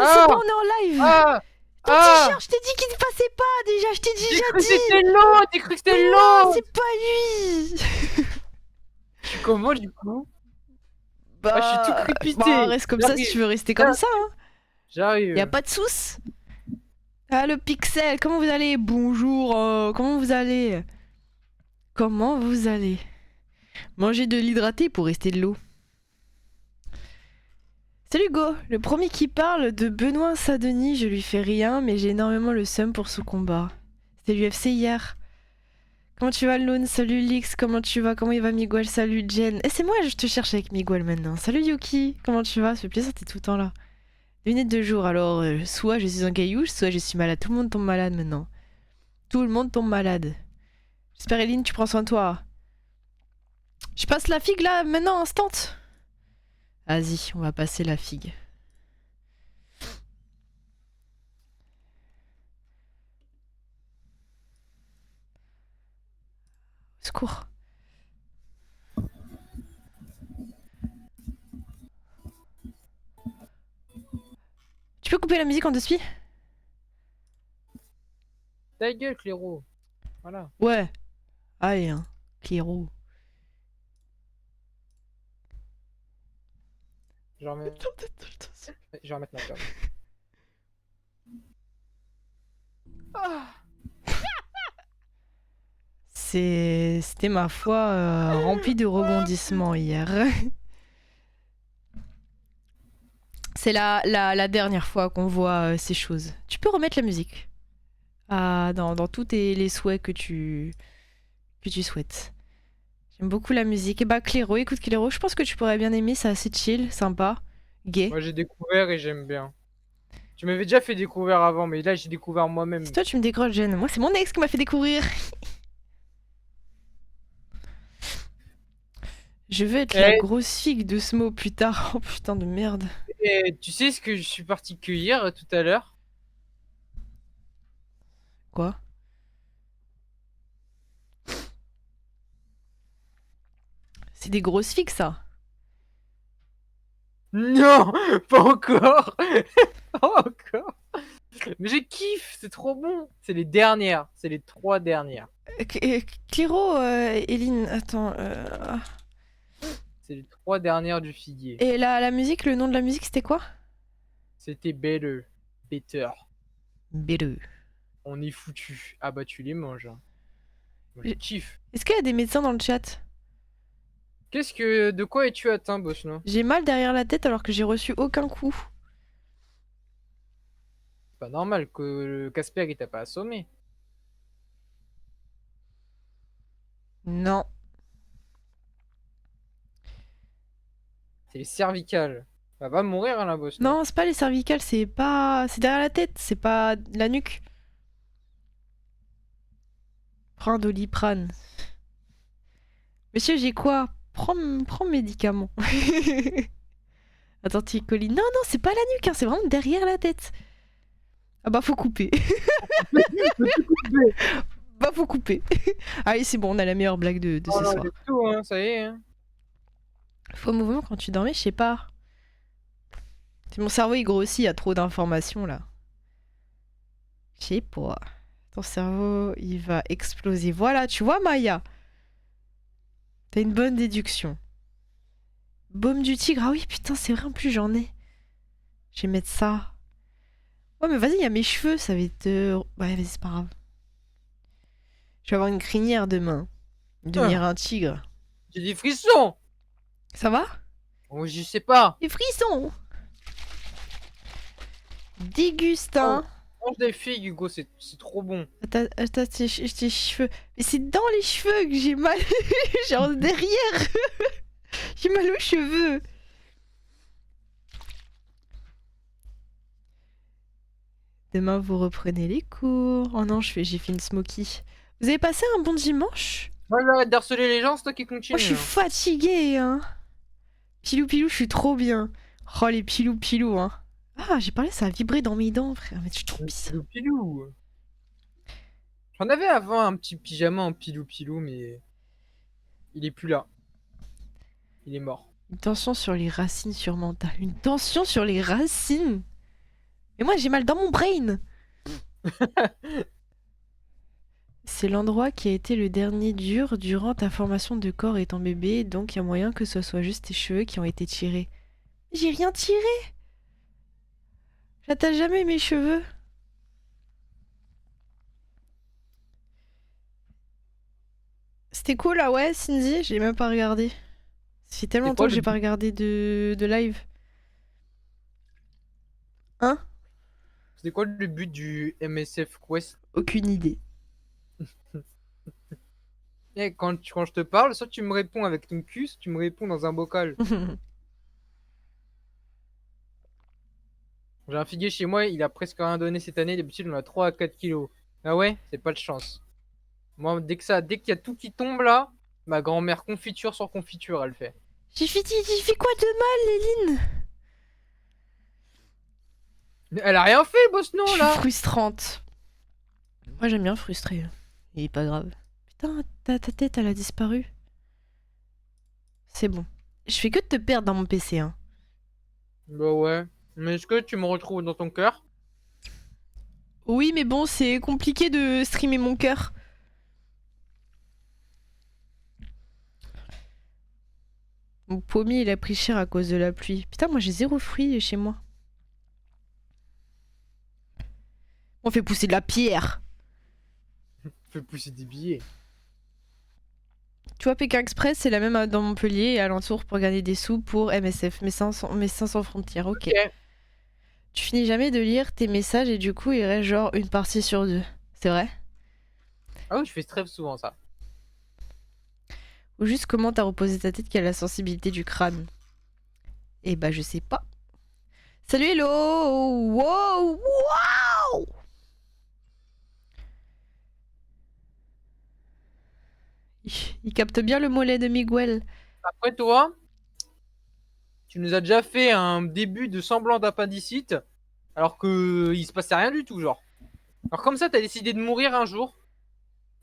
c'est Ah pas, on est en live. Ah Ton Ah t-shirt, je t'ai dit qu'il ne passait pas déjà, je t'ai J'ai déjà cru que dit. c'était l'autre. J'ai cru que c'était Non, l'autre. c'est pas lui. Je suis comment du coup? Ah, je suis tout Bah, crépité. reste comme ça si tu J'arrive. veux rester comme J'arrive. ça. Hein. Y a J'arrive. pas de souce. Ah, le pixel, comment vous allez? Bonjour, comment vous allez? Comment vous allez? Mangez de l'hydraté pour rester de l'eau. Salut Go, le premier qui parle de Benoît Saint-Denis, je lui fais rien, mais j'ai énormément le seum pour ce combat. C'était l'UFC hier. Comment tu vas Lune? Salut Lix, comment tu vas? Comment il va Miguel? Salut Jen. Eh c'est moi, je te cherche avec Miguel maintenant. Salut Yuki, comment tu vas? Ça fait plaisir, t'es tout le temps là. Lunettes de jour, alors soit je suis un caillou, soit je suis malade. Tout le monde tombe malade maintenant. Tout le monde tombe malade. J'espère Eline, tu prends soin de toi. Je passe la figue là, maintenant, instant. Vas-y, on va passer la figue. Au secours. Tu peux couper la musique en deux spies? Ta gueule, Cléro. Voilà. Ouais. Aïe, hein. Clérou. Je vais remettre, je vais remettre ma carte. Ah. C'était ma foi rempli de rebondissements hier. C'est la dernière fois qu'on voit ces choses. Tu peux remettre la musique dans tous les souhaits que tu souhaites. J'aime beaucoup la musique. Et bah Cléro, écoute Cléro, je pense que tu pourrais bien aimer, c'est assez chill, sympa, gay. Moi j'ai découvert et j'aime bien. Tu m'avais déjà fait découvrir avant, mais là j'ai découvert moi-même. Si toi tu me décroches, Jen, moi c'est mon ex qui m'a fait découvrir. Je veux être la grosse figue de ce mot plus tard. Oh putain de merde. Et tu sais ce que je suis parti cueillir tout à l'heure? Quoi? C'est des grosses figues ça. Non, pas encore. Pas encore. Mais je kiffe, c'est trop bon. C'est les dernières, c'est les 3 dernières. Cléro, Eline, attends. C'est les 3 dernières du figuier. Et la musique, le nom de la musique c'était quoi? C'était Better. Better. Better. On est foutu. Ah bah tu les manges. Hein. Moi je kiffe. Est-ce qu'il y a des médecins dans le chat? De quoi es-tu atteint, Bosno? J'ai mal derrière la tête alors que j'ai reçu aucun coup. C'est pas normal que le Casper il t'a pas assommé. Non. C'est les cervicales. Elle va mourir hein, la Bosno. Non, c'est pas les cervicales, c'est pas. C'est derrière la tête, c'est pas la nuque. Prends un Doliprane. Monsieur, j'ai quoi? Prends médicament. Attends, Ticoline. Non, non, c'est pas la nuque, hein, c'est vraiment derrière la tête. Ah bah faut couper. Bah faut couper. Allez, c'est bon, on a la meilleure blague de ce soir. C'est tout, hein, ça y est. Hein. Faux mouvement quand tu dormais, je sais pas. Mon cerveau il grossit, il y a trop d'informations là. Je sais pas. Ton cerveau il va exploser. Voilà, tu vois Maya. T'as une bonne déduction. Baume du tigre. Ah oui, putain, c'est vrai, en plus j'en ai. Je vais mettre ça. Ouais, mais vas-y, il y a mes cheveux, ça va être. Ouais, vas-y, c'est pas grave. Je vais avoir une crinière demain. Devenir un tigre. J'ai des frissons. Ça va? Oh, je sais pas. Des frissons. Dégustin. Mange des figues, Hugo, c'est trop bon. Attends, tes cheveux. Mais c'est dans les cheveux que j'ai mal. Genre derrière. J'ai mal aux cheveux. Demain, vous reprenez les cours. Oh non, j'ai fait une smoky. Vous avez passé un bon dimanche? Moi, j'arrête d'harceler les gens, c'est toi qui continue. Moi, je suis fatiguée, hein. Pilou pilou, je suis trop bien. Oh, les pilou pilou, hein. Ah, j'ai parlé, ça a vibré dans mes dents, frère. Mais je suis trop bizarre. Pilou pilou. J'en avais avant un petit pyjama en pilou pilou, mais il est plus là. Il est mort. Une tension sur les racines surmontales. Une tension sur les racines? Et moi, j'ai mal dans mon brain. C'est l'endroit qui a été le dernier dur durant ta formation de corps étant bébé, donc il y a moyen que ce soit juste tes cheveux qui ont été tirés. J'ai rien tiré. J'attache jamais mes cheveux. C'était cool là, ouais, Cindy, j'ai même pas regardé. Ça fait tellement C'est longtemps quoi que le j'ai pas but? regardé de live. Hein? C'était quoi le but du MSF Quest? Aucune idée. Eh, quand je te parle, soit tu me réponds avec ton cul, soit tu me réponds dans un bocal. J'ai un figuier chez moi, il a presque rien donné cette année, d'habitude on a 3 à 4 kilos. Ah ouais? C'est pas de chance. Moi, dès qu'il y a tout qui tombe là, ma grand-mère confiture sur confiture, elle fait. J'ai fait quoi de mal, Léline? Elle a rien fait, boss, Je non, suis là! frustrante. Moi, j'aime bien frustrer. Il est pas grave. Putain, ta tête, elle a disparu. C'est bon. Je fais que de te perdre dans mon PC, hein. Bah ouais. Mais est-ce que tu me retrouves dans ton cœur? Oui, mais bon, c'est compliqué de streamer mon cœur. Mon pommier, il a pris cher à cause de la pluie. Putain, moi, j'ai 0 fruits chez moi. On fait pousser de la pierre. Fais pousser des billets. Tu vois, Pékin Express, c'est la même dans Montpellier et alentour pour gagner des sous pour MSF, Médecins sans frontières. Ok. Ok. Tu finis jamais de lire tes messages et du coup, il reste genre une partie sur deux. C'est vrai? Ah oui, je fais très souvent ça. Ou juste comment t'as reposé ta tête qui a la sensibilité du crâne? Eh bah, je sais pas. Salut, hello! Wow! Wow! Il capte bien le mollet de Miguel. Après toi, tu nous as déjà fait un début de semblant d'appendicite, alors que il se passait rien du tout, genre. Alors comme ça, t'as décidé de mourir un jour.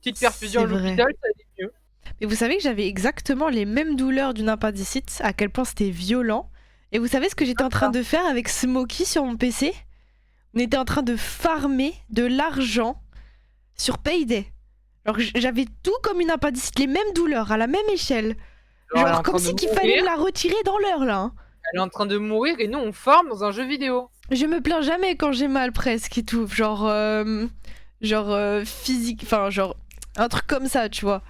Petite perfusion C'est à vrai. l'hôpital, ça allait mieux. Mais vous savez que j'avais exactement les mêmes douleurs d'une appendicite, à quel point c'était violent. Et vous savez ce que j'étais en train de faire avec Smokey sur mon PC? On était en train de farmer de l'argent sur Payday. Alors j'avais tout comme une appendicite, les mêmes douleurs, à la même échelle. Genre, elle est Genre en comme train de si qu'il fallait mourir. me la retirer dans l'heure là, hein. Elle est en train de mourir et nous on farm dans un jeu vidéo. Je me plains jamais quand j'ai mal presque et tout. Physique, enfin genre un truc comme ça, tu vois.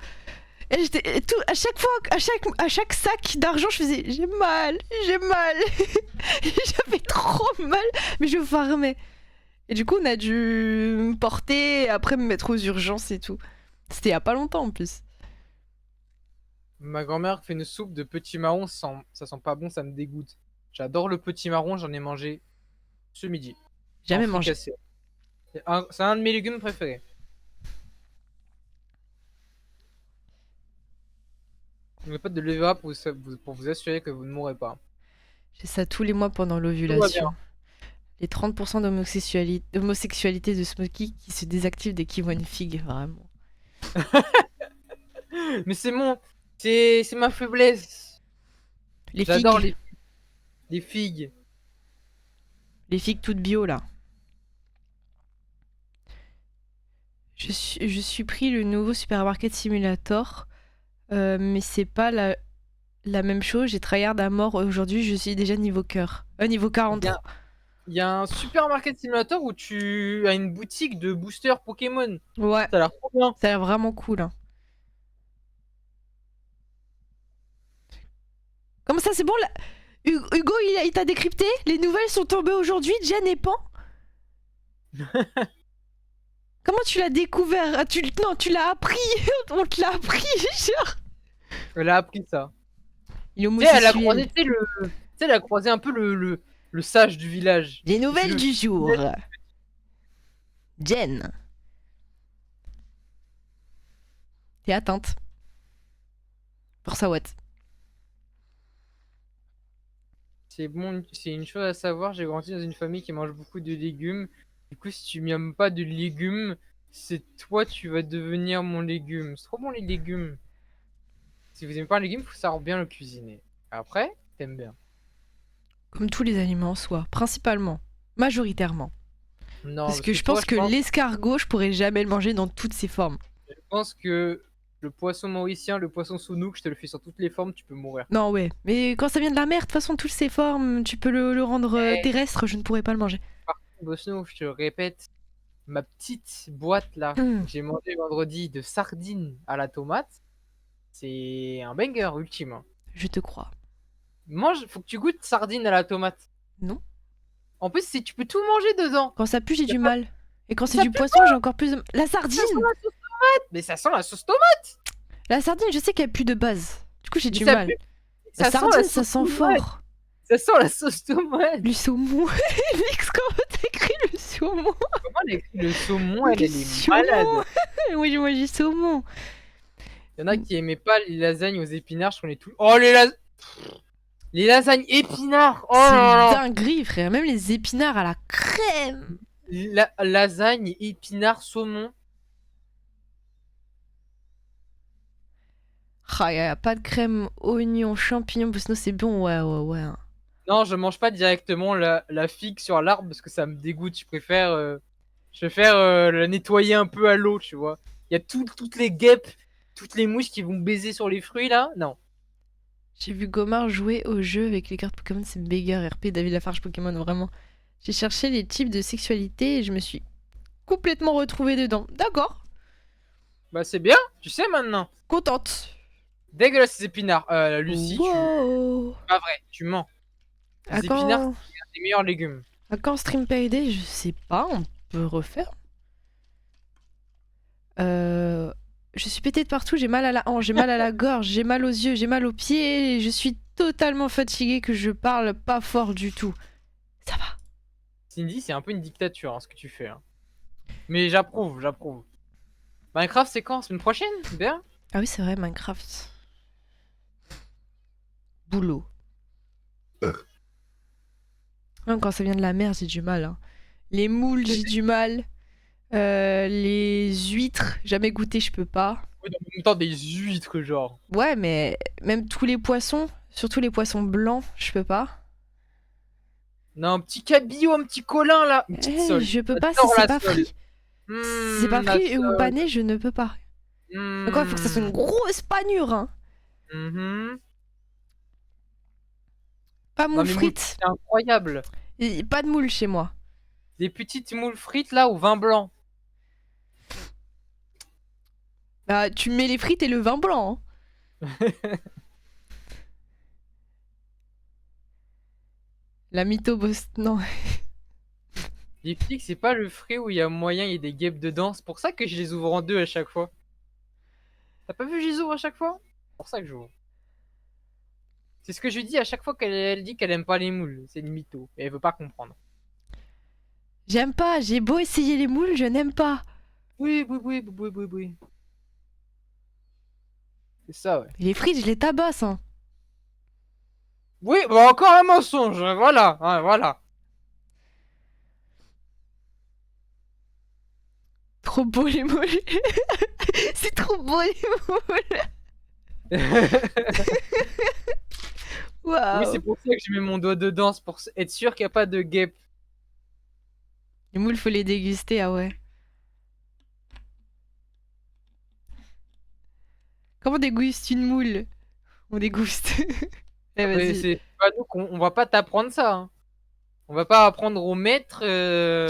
Et j'étais tout à chaque fois, à chaque sac d'argent, je faisais j'ai mal, j'ai mal. J'avais trop mal, mais je farmais. Et du coup, on a dû me porter et après me mettre aux urgences et tout. C'était il y a pas longtemps en plus. Ma grand-mère fait une soupe de petits marrons, ça sent pas bon, ça me dégoûte. J'adore le petit marron, j'en ai mangé ce midi. En Jamais mangé. fricassé. C'est un de mes légumes préférés. N'oubliez pas de lever up pour vous assurer que vous ne mourrez pas. J'ai ça tous les mois pendant Tout va bien. l'ovulation. Les 30% d'homosexualité de Smokey qui se désactivent dès qu'il voit une figue, vraiment. Mais c'est ma faiblesse. Les J'adore figues, les figues. les figues toutes bio là. Je suis pris le nouveau Supermarket Simulator, mais c'est pas la même chose. J'ai tryhard à mort aujourd'hui, je suis déjà niveau cœur. Niveau Il y 43. a, il y a un supermarket simulator où tu as une boutique de boosters Pokémon. Ouais, Ça a l'air trop bien. ça a l'air vraiment cool, hein. Comment ça, c'est bon là? Hugo, il t'a décrypté? Les nouvelles sont tombées aujourd'hui, Jen et Pan? Comment tu l'as découvert? Ah, non, tu l'as appris. On te l'a appris, genre. Elle a appris ça. Il est Tu sais, elle a croisé, homosexuel. tu sais, elle a croisé un peu le sage du village. Les Et c'est nouvelles le du jour. Jen. T'es atteinte. Pour sa what? C'est bon, c'est une chose à savoir, j'ai grandi dans une famille qui mange beaucoup de légumes. Du coup, si tu m'aimes pas de légumes, c'est toi, tu vas devenir mon légume. C'est trop bon les légumes. Si vous aimez pas un légume, faut savoir bien le cuisiner. Après, t'aimes bien. Comme tous les aliments en soi, principalement. Majoritairement. Non, Parce parce que que je toi, pense que l'escargot, je pourrais jamais le manger dans toutes ses formes. je pense que le poisson mauricien, le poisson sounouk, je te le fais sur toutes les formes, tu peux mourir. Non, ouais. Mais quand ça vient de la mer, de toute façon, toutes ses formes, tu peux le rendre terrestre, je ne pourrais pas le manger. Bosno, je te répète, ma petite boîte là, que j'ai mangé vendredi de sardines à la tomate, c'est un banger ultime, hein. Je te crois. Mange, faut que tu goûtes sardines à la tomate. Non. En plus, tu peux tout manger dedans. Quand ça pue, j'ai Y a du pas- mal. Et quand c'est Ça du pue, poisson, j'ai encore plus de... La sardine! ça sent la sauce tomate. Mais ça sent la sauce tomate. La sardine, je sais qu'elle pue de base. Du coup, j'ai Mais du ça mal. pue, La ça sent la sardine, ça sauce sent tomate. fort. Ça sent la sauce tomate. Le saumon. Lix, comment t'écris le saumon? Comment elle écrit le saumon, elle Le est saumon. malade. Oui, j'ai mangé saumon. Il y en a qui aimaient pas les lasagnes aux épinards, je connais tout. Oh, les lasagnes épinards. Oh C'est là une là. dinguerie, frère. Même les épinards à la crème. Lasagne, épinards, saumon. Ah, y a pas de crème, oignon, champignons, parce que sinon c'est bon, ouais, ouais, ouais. Non, je mange pas directement la figue sur l'arbre parce que ça me dégoûte. Je préfère la nettoyer un peu à l'eau, tu vois. Il y a toutes les guêpes, toutes les mouches qui vont baiser sur les fruits là. Non. J'ai vu Gomard jouer au jeu avec les cartes Pokémon, c'est méga RP, David Lafarge Pokémon, vraiment. J'ai cherché les types de sexualité et je me suis complètement retrouvée dedans. D'accord, Bah c'est bien, tu sais maintenant. contente. Dégueulasse ces épinards. Lucie, Wow. pas vrai, tu mens. À Les épinards, quand... c'est un des meilleurs légumes. à quand Stream Payday? Je sais pas, on peut refaire. Je suis pétée de partout, j'ai mal à la hanche, j'ai mal à la gorge, j'ai mal aux yeux, j'ai mal aux pieds, et je suis totalement fatiguée que je parle pas fort du tout. Ça va. Cindy, c'est un peu une dictature hein, ce que tu fais, hein. Mais j'approuve, j'approuve. Minecraft, c'est quand? Semaine prochaine? Bien. Ah oui, c'est vrai, Minecraft. Boulot. Même quand ça vient de la mer, j'ai du mal, hein. Les moules, j'ai du mal. Les huîtres, jamais goûté, je peux pas. Oui, en même temps, des huîtres, genre. Ouais, mais même tous les poissons, surtout les poissons blancs, je peux pas. Non, un petit cabillaud, un petit colin là. Une petite sole. Je peux pas si J'adore c'est la pas sole. frit. Si c'est pas La frit ou sole. pané, je ne peux pas. Encore, il faut que ça soit une grosse panure, hein. Mhm. Pas Non, moule mais frites. c'est incroyable. Et pas de moule chez moi. Des petites moules frites là au vin blanc. Bah, tu mets les frites et le vin blanc, hein. La mytho boss... Non. Les pics, c'est pas le fruit où il y a moyen, il y a des guêpes dedans. C'est pour ça que je les ouvre en deux à chaque fois. T'as pas vu, que je les ouvre à chaque fois? C'est pour ça que j'ouvre. C'est ce que je dis à chaque fois qu'elle dit qu'elle aime pas les moules. C'est une mytho. Et elle veut pas comprendre. J'aime pas, j'ai beau essayer les moules, je n'aime pas. Oui, oui, oui, oui, oui, oui. C'est ça, ouais. Les frites, je les tabasse, hein. Oui, bah encore un mensonge, voilà, hein, voilà. Trop beau les moules. C'est trop beau les moules. Oui, Waouh. c'est pour ça que je mets mon doigt dedans, c'est pour être sûr qu'il n'y a pas de guêpe. Les moules, faut les déguster, ah ouais. Comment on déguste une moule? On déguste. Eh, Mais vas-y. c'est pas nous on va pas t'apprendre ça, hein. On va pas apprendre au maître.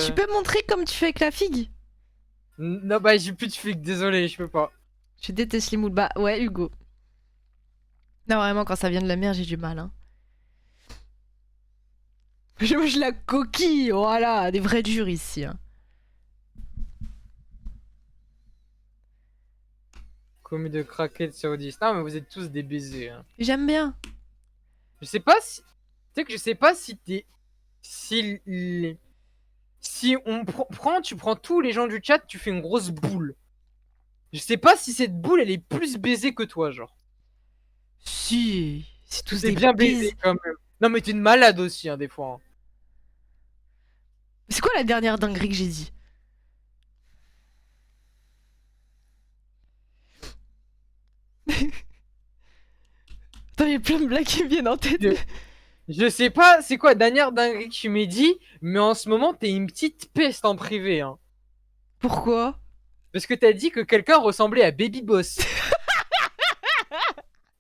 Tu peux montrer comme tu fais avec la figue? Non, bah j'ai plus de flic, désolé, je peux pas. Je déteste les moules. Bah ouais, Hugo. Non, vraiment, quand ça vient de la mer, j'ai du mal, hein. Je mange la coquille, voilà, des vrais durs ici, hein. Commis de craquettes sur 10. Non, mais vous êtes tous des baisers, hein. J'aime bien. Je sais pas si. Tu sais que je sais pas si t'es. Si on prend, tu prends tous les gens du chat, tu fais une grosse boule. Je sais pas si cette boule elle est plus baisée que toi, genre. Si, c'est tous C'est des bien baises. baisé quand même. Non, mais t'es une malade aussi, hein, des fois, hein. C'est quoi la dernière dinguerie que j'ai dit? Attends, il y a plein de blagues qui me viennent en tête. Je sais pas c'est quoi la dernière dinguerie que tu m'as dit, mais en ce moment, t'es une petite peste en privé, hein. Pourquoi? Parce que t'as dit que quelqu'un ressemblait à Baby Boss.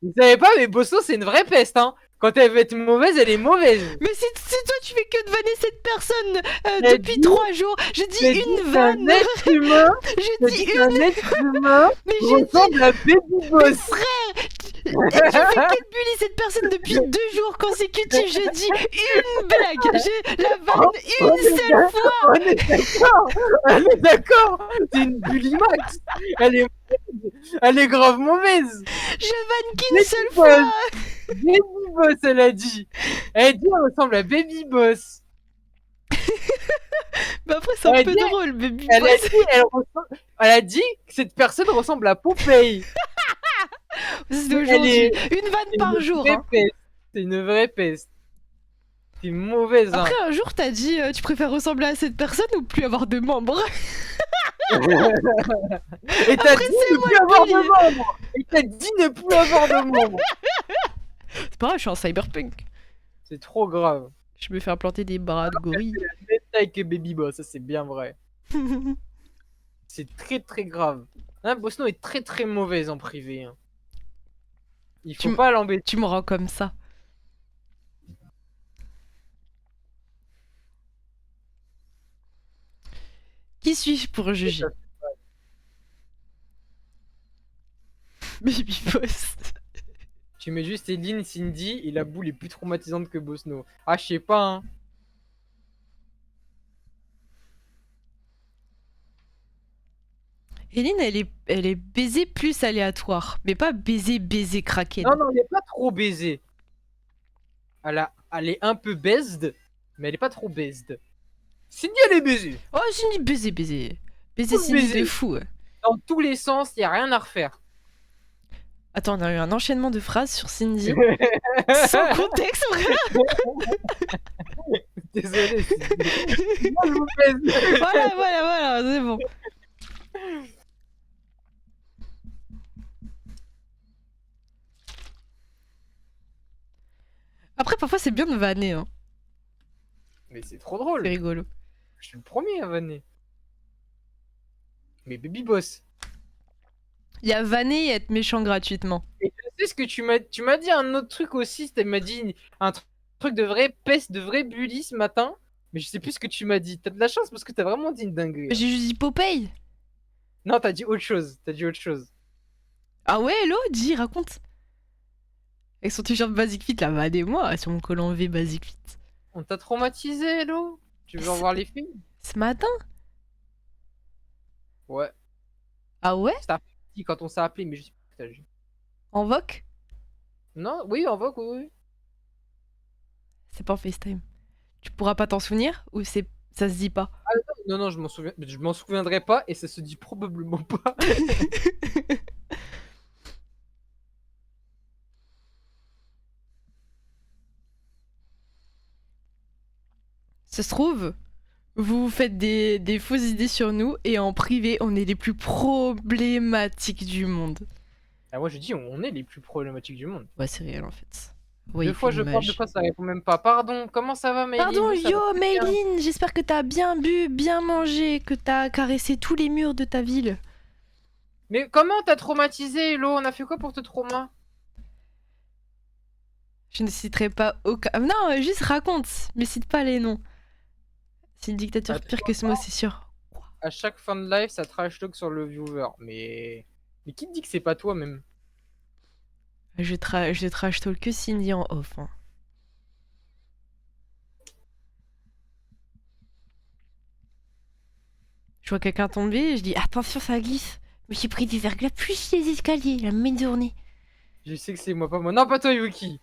Vous savez pas, mais Bosso, c'est une vraie peste, hein. Quand elle veut être mauvaise, elle est mauvaise. Mais c'est toi, tu fais que de vanner cette personne J'ai depuis dit- 3 jours. Je dis j'ai dit une qu'un vanne. être humain, Je j'ai dis dit qu'un être humain Mais j'ai dit, ressemble à Baby Boss. tu fais que de bully cette personne depuis 2 jours consécutifs. Je dis une blague. J'ai la vanne une seule fois. On est d'accord, on est d'accord. C'est une bully max. Elle est grave mauvaise. Je vanne qu'une Baby seule Boss. fois. Baby Boss, elle a dit. Elle a dit, elle ressemble à Baby Boss. Mais après, c'est un Elle peu dit- drôle, Baby Elle a Boss. dit, elle a dit que cette personne ressemble à Popeye. C'est aujourd'hui. Une vanne C'est par une jour. vraie Hein. peste. C'est une vraie peste. C'est mauvaise, hein. Après, un jour, t'as dit tu préfères ressembler à cette personne ou plus avoir de membres. Et t'as Après, dit c'est ne moi plus le avoir bully. de membres. Et t'as dit ne plus avoir de membres. C'est pas grave, je suis en cyberpunk. C'est trop grave. Je me fais implanter des bras de gorille. Même taille que Baby Boss, ça c'est bien vrai. C'est très très grave. Hein, Bosno est très très mauvaise en privé, hein. Il faut Tu pas l'embêter. Tu me rends comme ça. Qui suis-je pour juger? Baby Boss. Tu mets juste Eline, Cindy et la boule est plus traumatisante que Bosno. Ah, je sais pas, hein. Eline, elle est baiser plus aléatoire. Mais pas baiser craqué. Non, non, elle est pas trop baisée. Elle est un peu baised, mais elle est pas trop baised. Cindy, elle est baisée. Oh, Cindy, baiser. Baiser Full Cindy baiser. de fou. Ouais. Dans tous les sens, y a rien à refaire. Attends, on a eu un enchaînement de phrases sur Cindy. Sans contexte, frère. Désolé, Cindy. Moi, je vous baise. Voilà, c'est bon. Après, parfois, c'est bien de vanner, hein. Mais c'est trop drôle. C'est rigolo. Je suis le premier à vanner. Mais Baby Boss. Il y a vanner et être méchant gratuitement. Et tu sais ce que tu m'as dit un autre truc aussi. Tu m'as dit un truc de vrai peste, de vrai bully ce matin. Mais je sais plus ce que tu m'as dit. T'as de la chance parce que t'as vraiment dit une dinguerie. J'ai juste dit Popeye. Non, t'as dit autre chose. T'as dit autre chose. Ah ouais, hello, dis, raconte. Avec son t-shirt Basic Fit, là, vannez-moi sur mon col en V Basic Fit. On t'a traumatisé, hello? Tu veux revoir les filles? Ce matin? Ouais. Ah ouais? Si, quand on s'est appelé, mais je sais plus que t'as dit. En voc? Non, oui, en vogue, oui, oui. C'est pas en FaceTime. Tu pourras pas t'en souvenir ou c'est ça se dit pas? Non, non, je m'en souviendrai pas et ça se dit probablement pas. Ça se trouve, vous vous faites des fausses idées sur nous et en privé, on est les plus problématiques du monde. Ah, moi, je dis, on est les plus problématiques du monde. Ouais, c'est réel en fait. Ouais, Deux il fois, fait je une parle, image. deux fois, ça répond même pas. Pardon, comment ça va, Mayline? Pardon, Oui, ça yo, va très bien. Mayline, j'espère que t'as bien bu, bien mangé, que t'as caressé tous les murs de ta ville. Mais comment t'as traumatisé, Hello? On a fait quoi pour te trauma? Je ne citerai pas aucun... Non, juste raconte, mais cite pas les noms. C'est une dictature Ah, pire que ce mot, c'est sûr. À chaque fin de live, ça trash talk sur le viewer. Mais qui te dit que c'est pas toi, même? Je trash talk que Cindy en off. Hein. Je vois quelqu'un tomber, je dis attention, ça glisse. Je me suis pris des verglas plus les escaliers, la mi-journée. Je sais que c'est moi, pas moi. Non, pas toi, Yuki.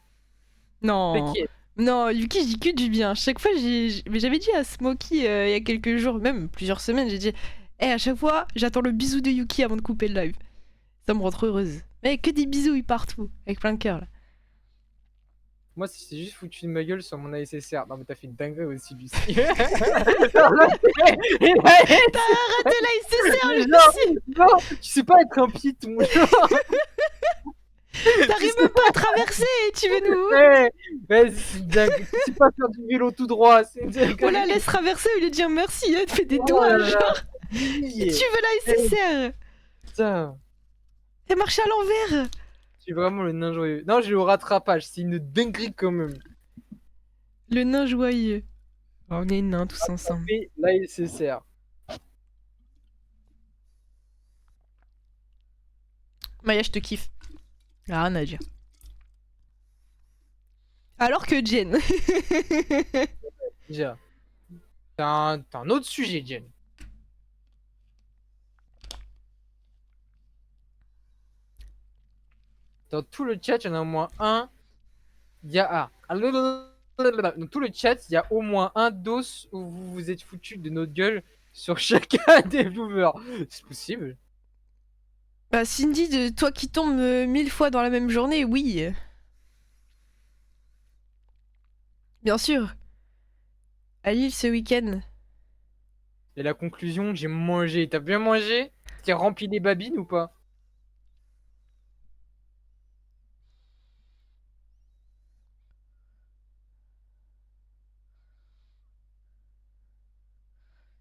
Non, T'inquiète. non, Yuki, je dis que du bien. Chaque fois, mais j'avais dit à Smokey il y a quelques jours, même plusieurs semaines, j'ai dit, à chaque fois, j'attends le bisou de Yuki avant de couper le live. Ça me rend trop heureuse. Mais que des bisous partout, avec plein de cœur là. Moi, c'est juste foutu de ma gueule sur mon ASSR. Non, mais t'as fait une dinguerie aussi, Lucie. T'as raté la SSR, Non, non, tu sais pas être un piton. T'arrives même pas à traverser et tu veux nous... Ouais, ouais, c'est dingue. Tu sais pas faire du vélo tout droit, c'est dingue. On la laisse traverser au lieu de dire merci, elle te fait des Oh là doigts, là, genre. Et oui. tu veux la Eh, SSR. putain, Elle marche à l'envers. je suis vraiment le nain joyeux. Non, j'ai au rattrapage, c'est une dinguerie quand même. Le nain joyeux. Oh, on est nains tous ensemble. Et là, il se sert. Maya, je te kiffe. Ah, rien à dire. Alors que Jen. Déjà. T'as un autre sujet, Jen. Dans tout le chat, il y en a au moins un. Il y a. Dans tout le chat, il y a au moins un dos où vous vous êtes foutu de notre gueule sur chacun des viewers. C'est possible? Bah, Cindy, de toi qui tombes 1000 fois dans la même journée, oui. Bien sûr. À Lille ce week-end. Et la conclusion, j'ai mangé. T'as bien mangé? T'as rempli les babines ou pas?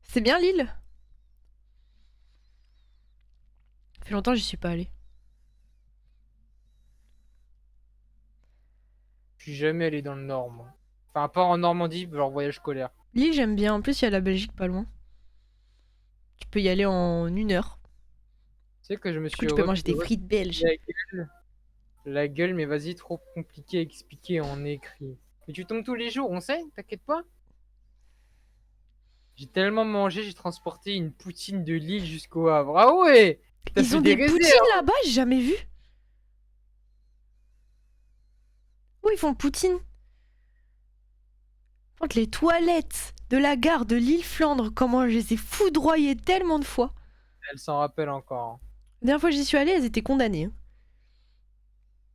C'est bien Lille? Ça fait longtemps que j'y suis pas allée. Je suis jamais allé dans le Nord, moi. Enfin, à part en Normandie, genre voyage scolaire. Lille, j'aime bien. En plus, il y a la Belgique pas loin. Tu peux y aller en 1 heure. Tu sais que je me Du coup, suis tu peux manger des refait frites belges. la gueule, mais vas-y, trop compliqué à expliquer en écrit. Mais tu tombes tous les jours, on sait, t'inquiète pas. J'ai tellement mangé, j'ai transporté une poutine de Lille jusqu'au Havre. Ah ouais! T'as Ils fait ont des des poutines réserves! là-bas, j'ai jamais vu. Où ils font poutine? Contre les toilettes de la gare de Lille-Flandre, comment je les ai foudroyées tellement de fois. Elle s'en rappelle encore. La dernière fois que j'y suis allée, elles étaient condamnées.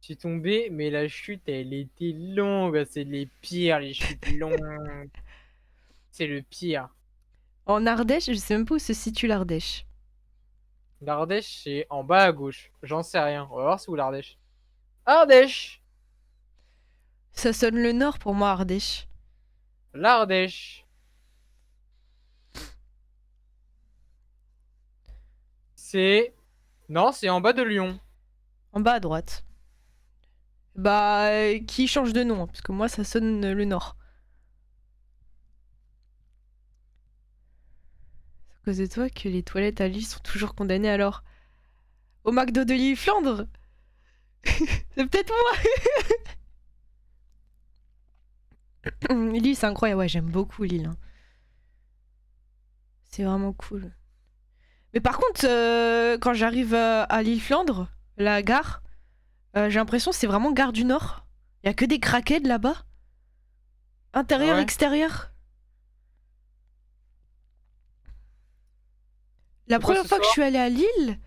Je suis tombé, mais la chute, elle était longue. C'est les pires, les chutes longues. C'est le pire. En Ardèche, je sais même pas où se situe l'Ardèche. L'Ardèche, c'est en bas à gauche. J'en sais rien. On va voir c'est où l'Ardèche. Ardèche! Ça sonne le nord pour moi, Ardèche. L'Ardèche. C'est. Non, c'est en bas de Lyon. En bas à droite. Bah, qui change de nom, hein, parce que moi, ça sonne le nord. C'est à cause de toi que les toilettes à Lille sont toujours condamnées alors. Au McDo de Lille-Flandre. C'est peut-être moi. Lille, c'est incroyable. Ouais, j'aime beaucoup Lille, hein. C'est vraiment cool. Mais par contre, quand j'arrive à Lille-Flandre, la gare, j'ai l'impression que c'est vraiment gare du Nord. Il y a que des craquettes là-bas. Ah Intérieur, ouais? extérieur. La Pourquoi première ce fois que je soir? suis allée à Lille,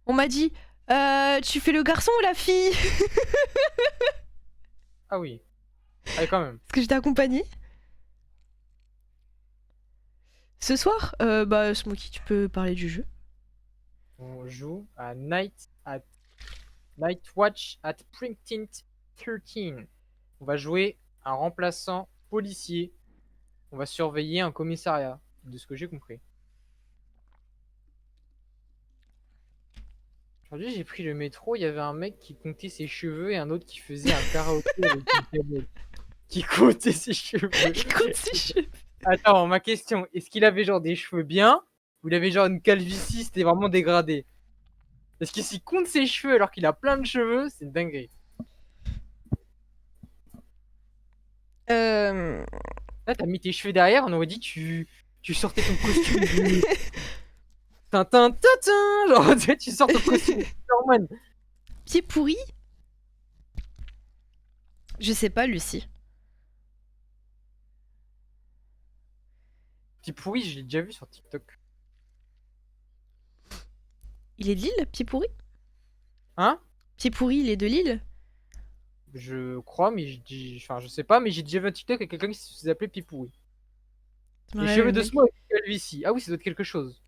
on m'a dit tu fais le garçon ou la fille? Ah oui. Ah, quand même. Parce que j'étais accompagnée. Ce soir, bah, Smokey, tu peux parler du jeu. On joue à Night Watch at Precinct 13. On va jouer un remplaçant policier. On va surveiller un commissariat, de ce que j'ai compris. Aujourd'hui, j'ai pris le métro, il y avait un mec qui comptait ses cheveux et un autre qui faisait un karaoké avec une canette. Qui comptait ses cheveux. Il compte ses cheveux. Attends, ma question, est-ce qu'il avait genre des cheveux bien ou il avait genre une calvitie, c'était vraiment dégradé? Parce que s'il compte ses cheveux alors qu'il a plein de cheveux, c'est une dinguerie. Euh... Là, t'as mis tes cheveux derrière, on aurait dit tu sortais ton costume de Tintin, tintin, genre tu sais, tu sors ton costume de Superman. Pied pourri? Je sais pas, Lucie. Petit pourri, je l'ai déjà vu sur TikTok. Il est de Lille, pied pourri? Hein? Pied pourri, il est de Lille? Je crois, mais je dis. Enfin, je sais pas, mais j'ai déjà vu un TikTok avec quelqu'un qui s'appelait appelé Pipouri. Les Ouais, cheveux le de mec. soie avec une calvitie. Ah oui, ça doit être quelque chose.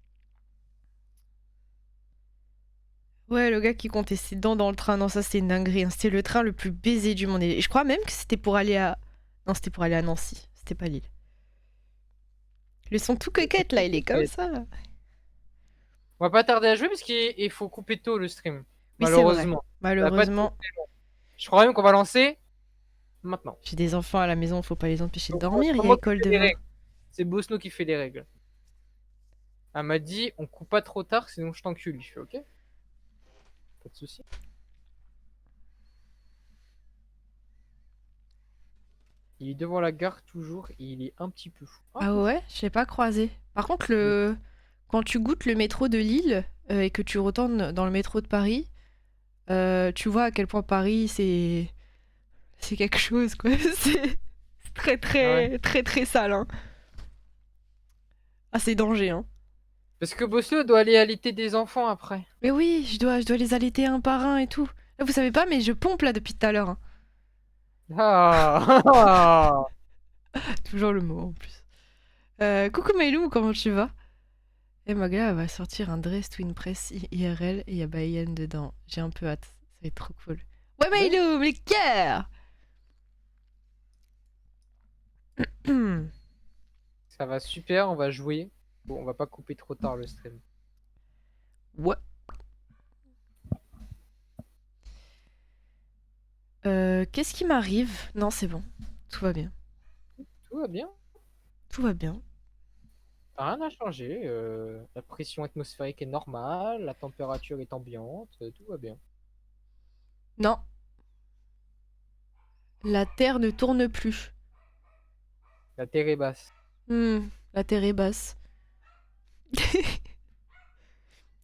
Ouais, le gars qui comptait ses dents dans le train, non, ça c'était une dinguerie, hein. C'était le train le plus baisé du monde. Et je crois même que c'était pour aller à... Non, c'était pour aller à Nancy, c'était pas Lille. Le son tout coquette là, il est comme ça là. On va pas tarder à jouer parce qu'il faut couper tôt le stream. Oui, c'est vrai. Malheureusement. Ça va pas être Malheureusement, très long. Je crois même qu'on va lancer maintenant. j'ai des enfants à la maison, faut pas les empêcher de Donc, dormir, c'est il y a moi qui école fais les demain. règles. C'est Bosno qui fait les règles. Elle m'a dit on coupe pas trop tard sinon je t'encule. Je fais ok. Pas de soucis. Il est devant la gare toujours et il est un petit peu fou. Ah ouais, je l'ai pas croisé. Par contre, quand tu goûtes le métro de Lille et que tu retournes dans le métro de Paris, tu vois à quel point Paris c'est quelque chose quoi. C'est très Ah ouais. très très très sale, hein. Ah, c'est danger, hein. Parce que Bosno doit aller allaiter des enfants après. Mais oui, je dois les allaiter un par un et tout. Là, vous savez pas, mais je pompe là depuis tout à l'heure, hein. Ah. Toujours le mot en plus. Coucou Maïlou, comment tu vas? Et Magla elle va sortir un dress Twin Press IRL et il y a Bayen dedans. J'ai un peu hâte, ça va être trop cool. Ouais Maïlou, mais cœur. Ça va super, on va jouer. Bon, on va pas couper trop tard le stream. Ouais. Qu'est-ce qui m'arrive? Non, c'est bon. Tout va bien. Tout va bien. Tout va bien. Rien n'a changé. La pression atmosphérique est normale, la température est ambiante, tout va bien. Non, la Terre ne tourne plus. La terre est basse. La Terre est basse. Tu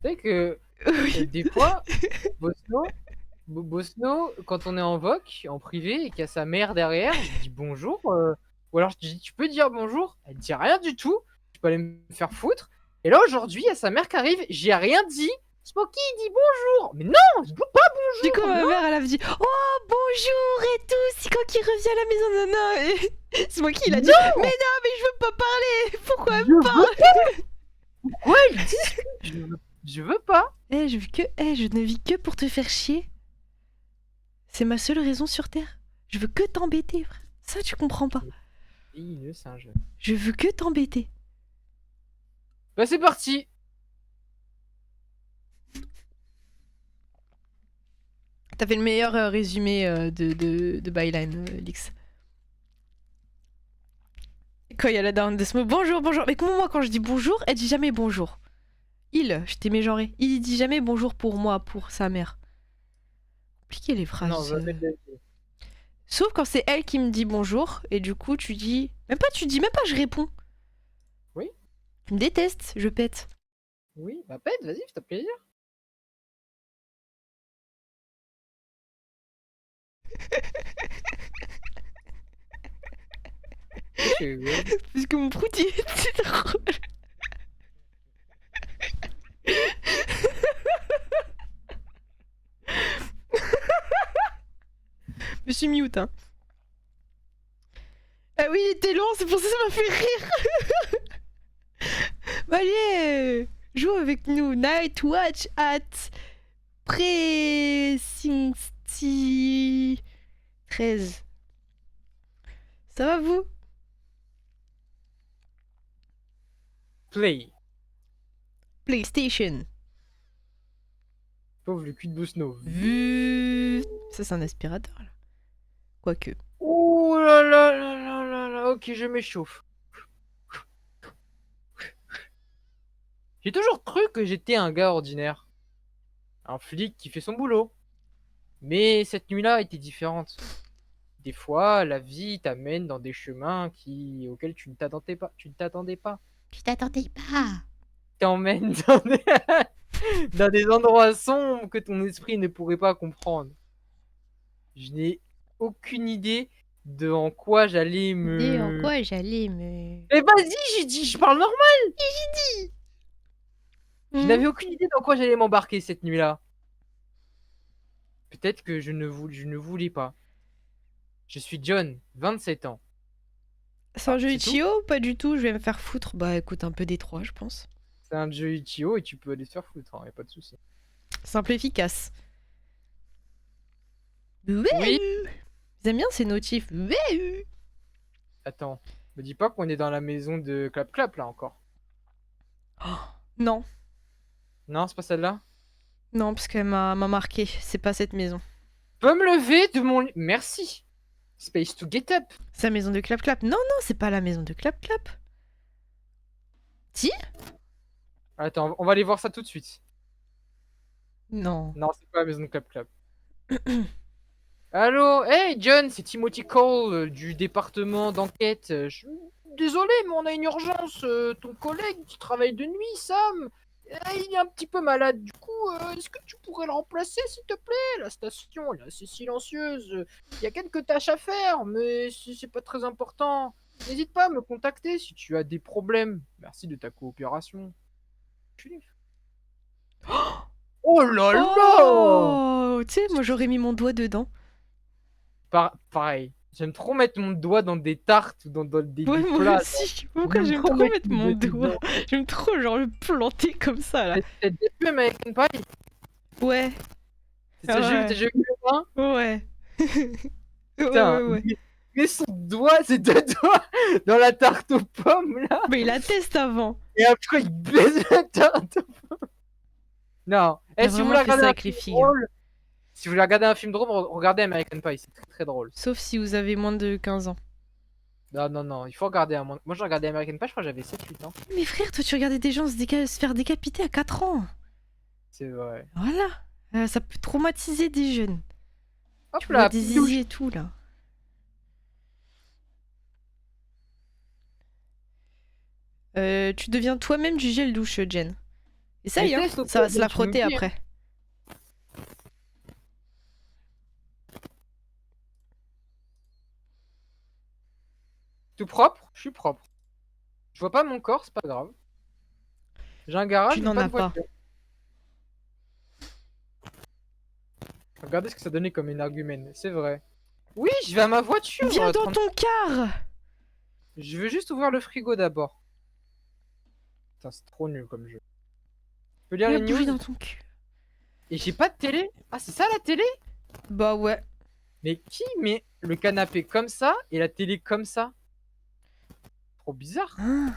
sais que Oui. des fois, Bosno, quand on est en voc, en privé, et qu'il y a sa mère derrière, je lui dis bonjour. Ou alors je dis tu peux dire bonjour. Elle dit rien du tout. Je peux aller me faire foutre. Et là aujourd'hui, il y a sa mère qui arrive, j'ai rien dit. Smokey il dit bonjour. Mais non, je dis pas Du coup, bonjour. ma Non. mère, elle a dit oh bonjour et tout, c'est quand qu'il revient à la maison, nana. Et c'est moi qui l'a dit mais non, mais je veux pas parler. Pourquoi elle me Je parle? veux pas. Pourquoi elle discute je veux pas. Je ne vis que pour te faire chier. C'est ma seule raison sur Terre. Je veux que t'embêter, frère. Ça, tu comprends pas. Et le singe. Je veux que t'embêter. Bah c'est parti. T'as fait le meilleur résumé de Byline, Lix. Quand il y a la dame de ce mot, bonjour, bonjour. Mais comment moi, quand je dis bonjour, elle dit jamais bonjour. Je t'ai mégenré. Il dit jamais bonjour pour moi, pour sa mère. Compliqué les phrases. Non, jamais de la vie. Sauf quand c'est elle qui me dit bonjour, et du coup tu dis... tu dis même pas, je réponds. Oui. Tu me détestes, je pète. Oui, bah pète, vas-y, fais-toi plaisir. Parce que mon prout, il est drôle. Je me suis mute, hein. Ah oui, il était long, c'est pour ça que ça m'a fait rire. Bah, allez, joue avec nous. Night Watch at Precinct 13. Ça va vous? Play. PlayStation. Pauvre le cul de Bosno. Vu. Ça, c'est un aspirateur, là. Quoique. Oh là là là là là là. Ok, je m'échauffe. J'ai toujours cru que j'étais un gars ordinaire. Un flic qui fait son boulot. Mais cette nuit-là était différente. Des fois, la vie t'amène dans des chemins auxquels tu ne t'attendais pas. Tu ne t'attendais pas. Tu t'attendais pas. T'emmène dans des endroits sombres que ton esprit ne pourrait pas comprendre. Je n'ai aucune idée de en quoi j'allais me... Et en quoi j'allais me... Eh vas-y, j'ai dit, je parle normal. Je Hmm. n'avais aucune idée dans quoi j'allais m'embarquer cette nuit-là. Peut-être que je ne voulais pas. Je suis John, 27 ans. C'est un jeu c'est tout. Ichio? Pas du tout, je vais me faire foutre. Bah écoute, un peu des trois, je pense. C'est un jeu Ichio et tu peux aller se faire foutre, hein, y a pas de souci. Simple et efficace. Ouais. Oui. Ils aiment bien ces notifs. Ouais. Attends, me dis pas qu'on est dans la maison de Clap Clap là encore. Non, Non, c'est pas celle-là. non, parce qu'elle m'a marqué. C'est pas cette maison. Peux me lever de mon lit. Merci. Space to get up. C'est la maison de Clap Clap. Non, non, c'est pas la maison de Clap Clap. Si? Attends, on va aller voir ça tout de suite. Non. Non, c'est pas la maison de Clap Clap. Allô, hey John, c'est Timothy Cole du département d'enquête. Désolé, mais on a une urgence. Ton collègue qui travaille de nuit, Sam, il est un petit peu malade. Du coup, est-ce que tu pourrais le remplacer, s'il te plaît? La station, elle est assez silencieuse. Il y a quelques tâches à faire, mais c'est pas très important. N'hésite pas à me contacter si tu as des problèmes. Merci de ta coopération. Oh là là! Oh, tu sais, moi j'aurais mis mon doigt dedans. Pareil. J'aime trop mettre mon doigt dans des tartes ou dans Ouais, des moi plats. aussi. Pourquoi J'aime j'aime trop trop mettre mettre mon mon doigt doigt? dedans. J'aime trop, genre, le planter comme ça, là. T'as déjà vu American Pie? Ouais. T'as Ouais. déjà vu le un? Ouais. Ouais, Putain, ouais, ouais. met son doigt, ses deux doigts, dans la tarte aux pommes là, Mais il la teste avant. et après il baise la tarte. Non. Il Eh, a si vous vraiment voulez fait ça regarder un avec les film filles, hein. drôle, si vous voulez regarder un film drôle, regardez American Pie, c'est très très drôle. Sauf si vous avez moins de 15 ans. Non, non, non, il faut regarder un moment. Moi j'ai regardé American Pie, je crois que j'avais 7-8 ans. Mais frère, toi tu regardais des gens se faire décapiter à 4 ans. C'est vrai. Voilà. Ça peut traumatiser des jeunes. Tu Hop vois là, des petite douche. zizi et tout, là. Tu deviens toi-même du gel douche, Jen. Mais Essaye, hein. teste au Ça va pire, se la tu nous frotter dis, hein. après. Tout propre? Je suis propre. Je vois pas mon corps, c'est pas grave. J'ai un garage, Tu mais n'en pas as de pas. voiture. Regardez ce que ça donnait comme une argument, c'est vrai. Oui, je vais à ma voiture. Viens dans ton car. Je veux juste ouvrir le frigo d'abord. Putain, c'est trop nul comme jeu. Je peux lire Viens les bouger news? dans ton cul. Et j'ai pas de télé? Ah, c'est ça la télé? Bah ouais. Mais qui met le canapé comme ça et la télé comme ça? Trop bizarre. Hein.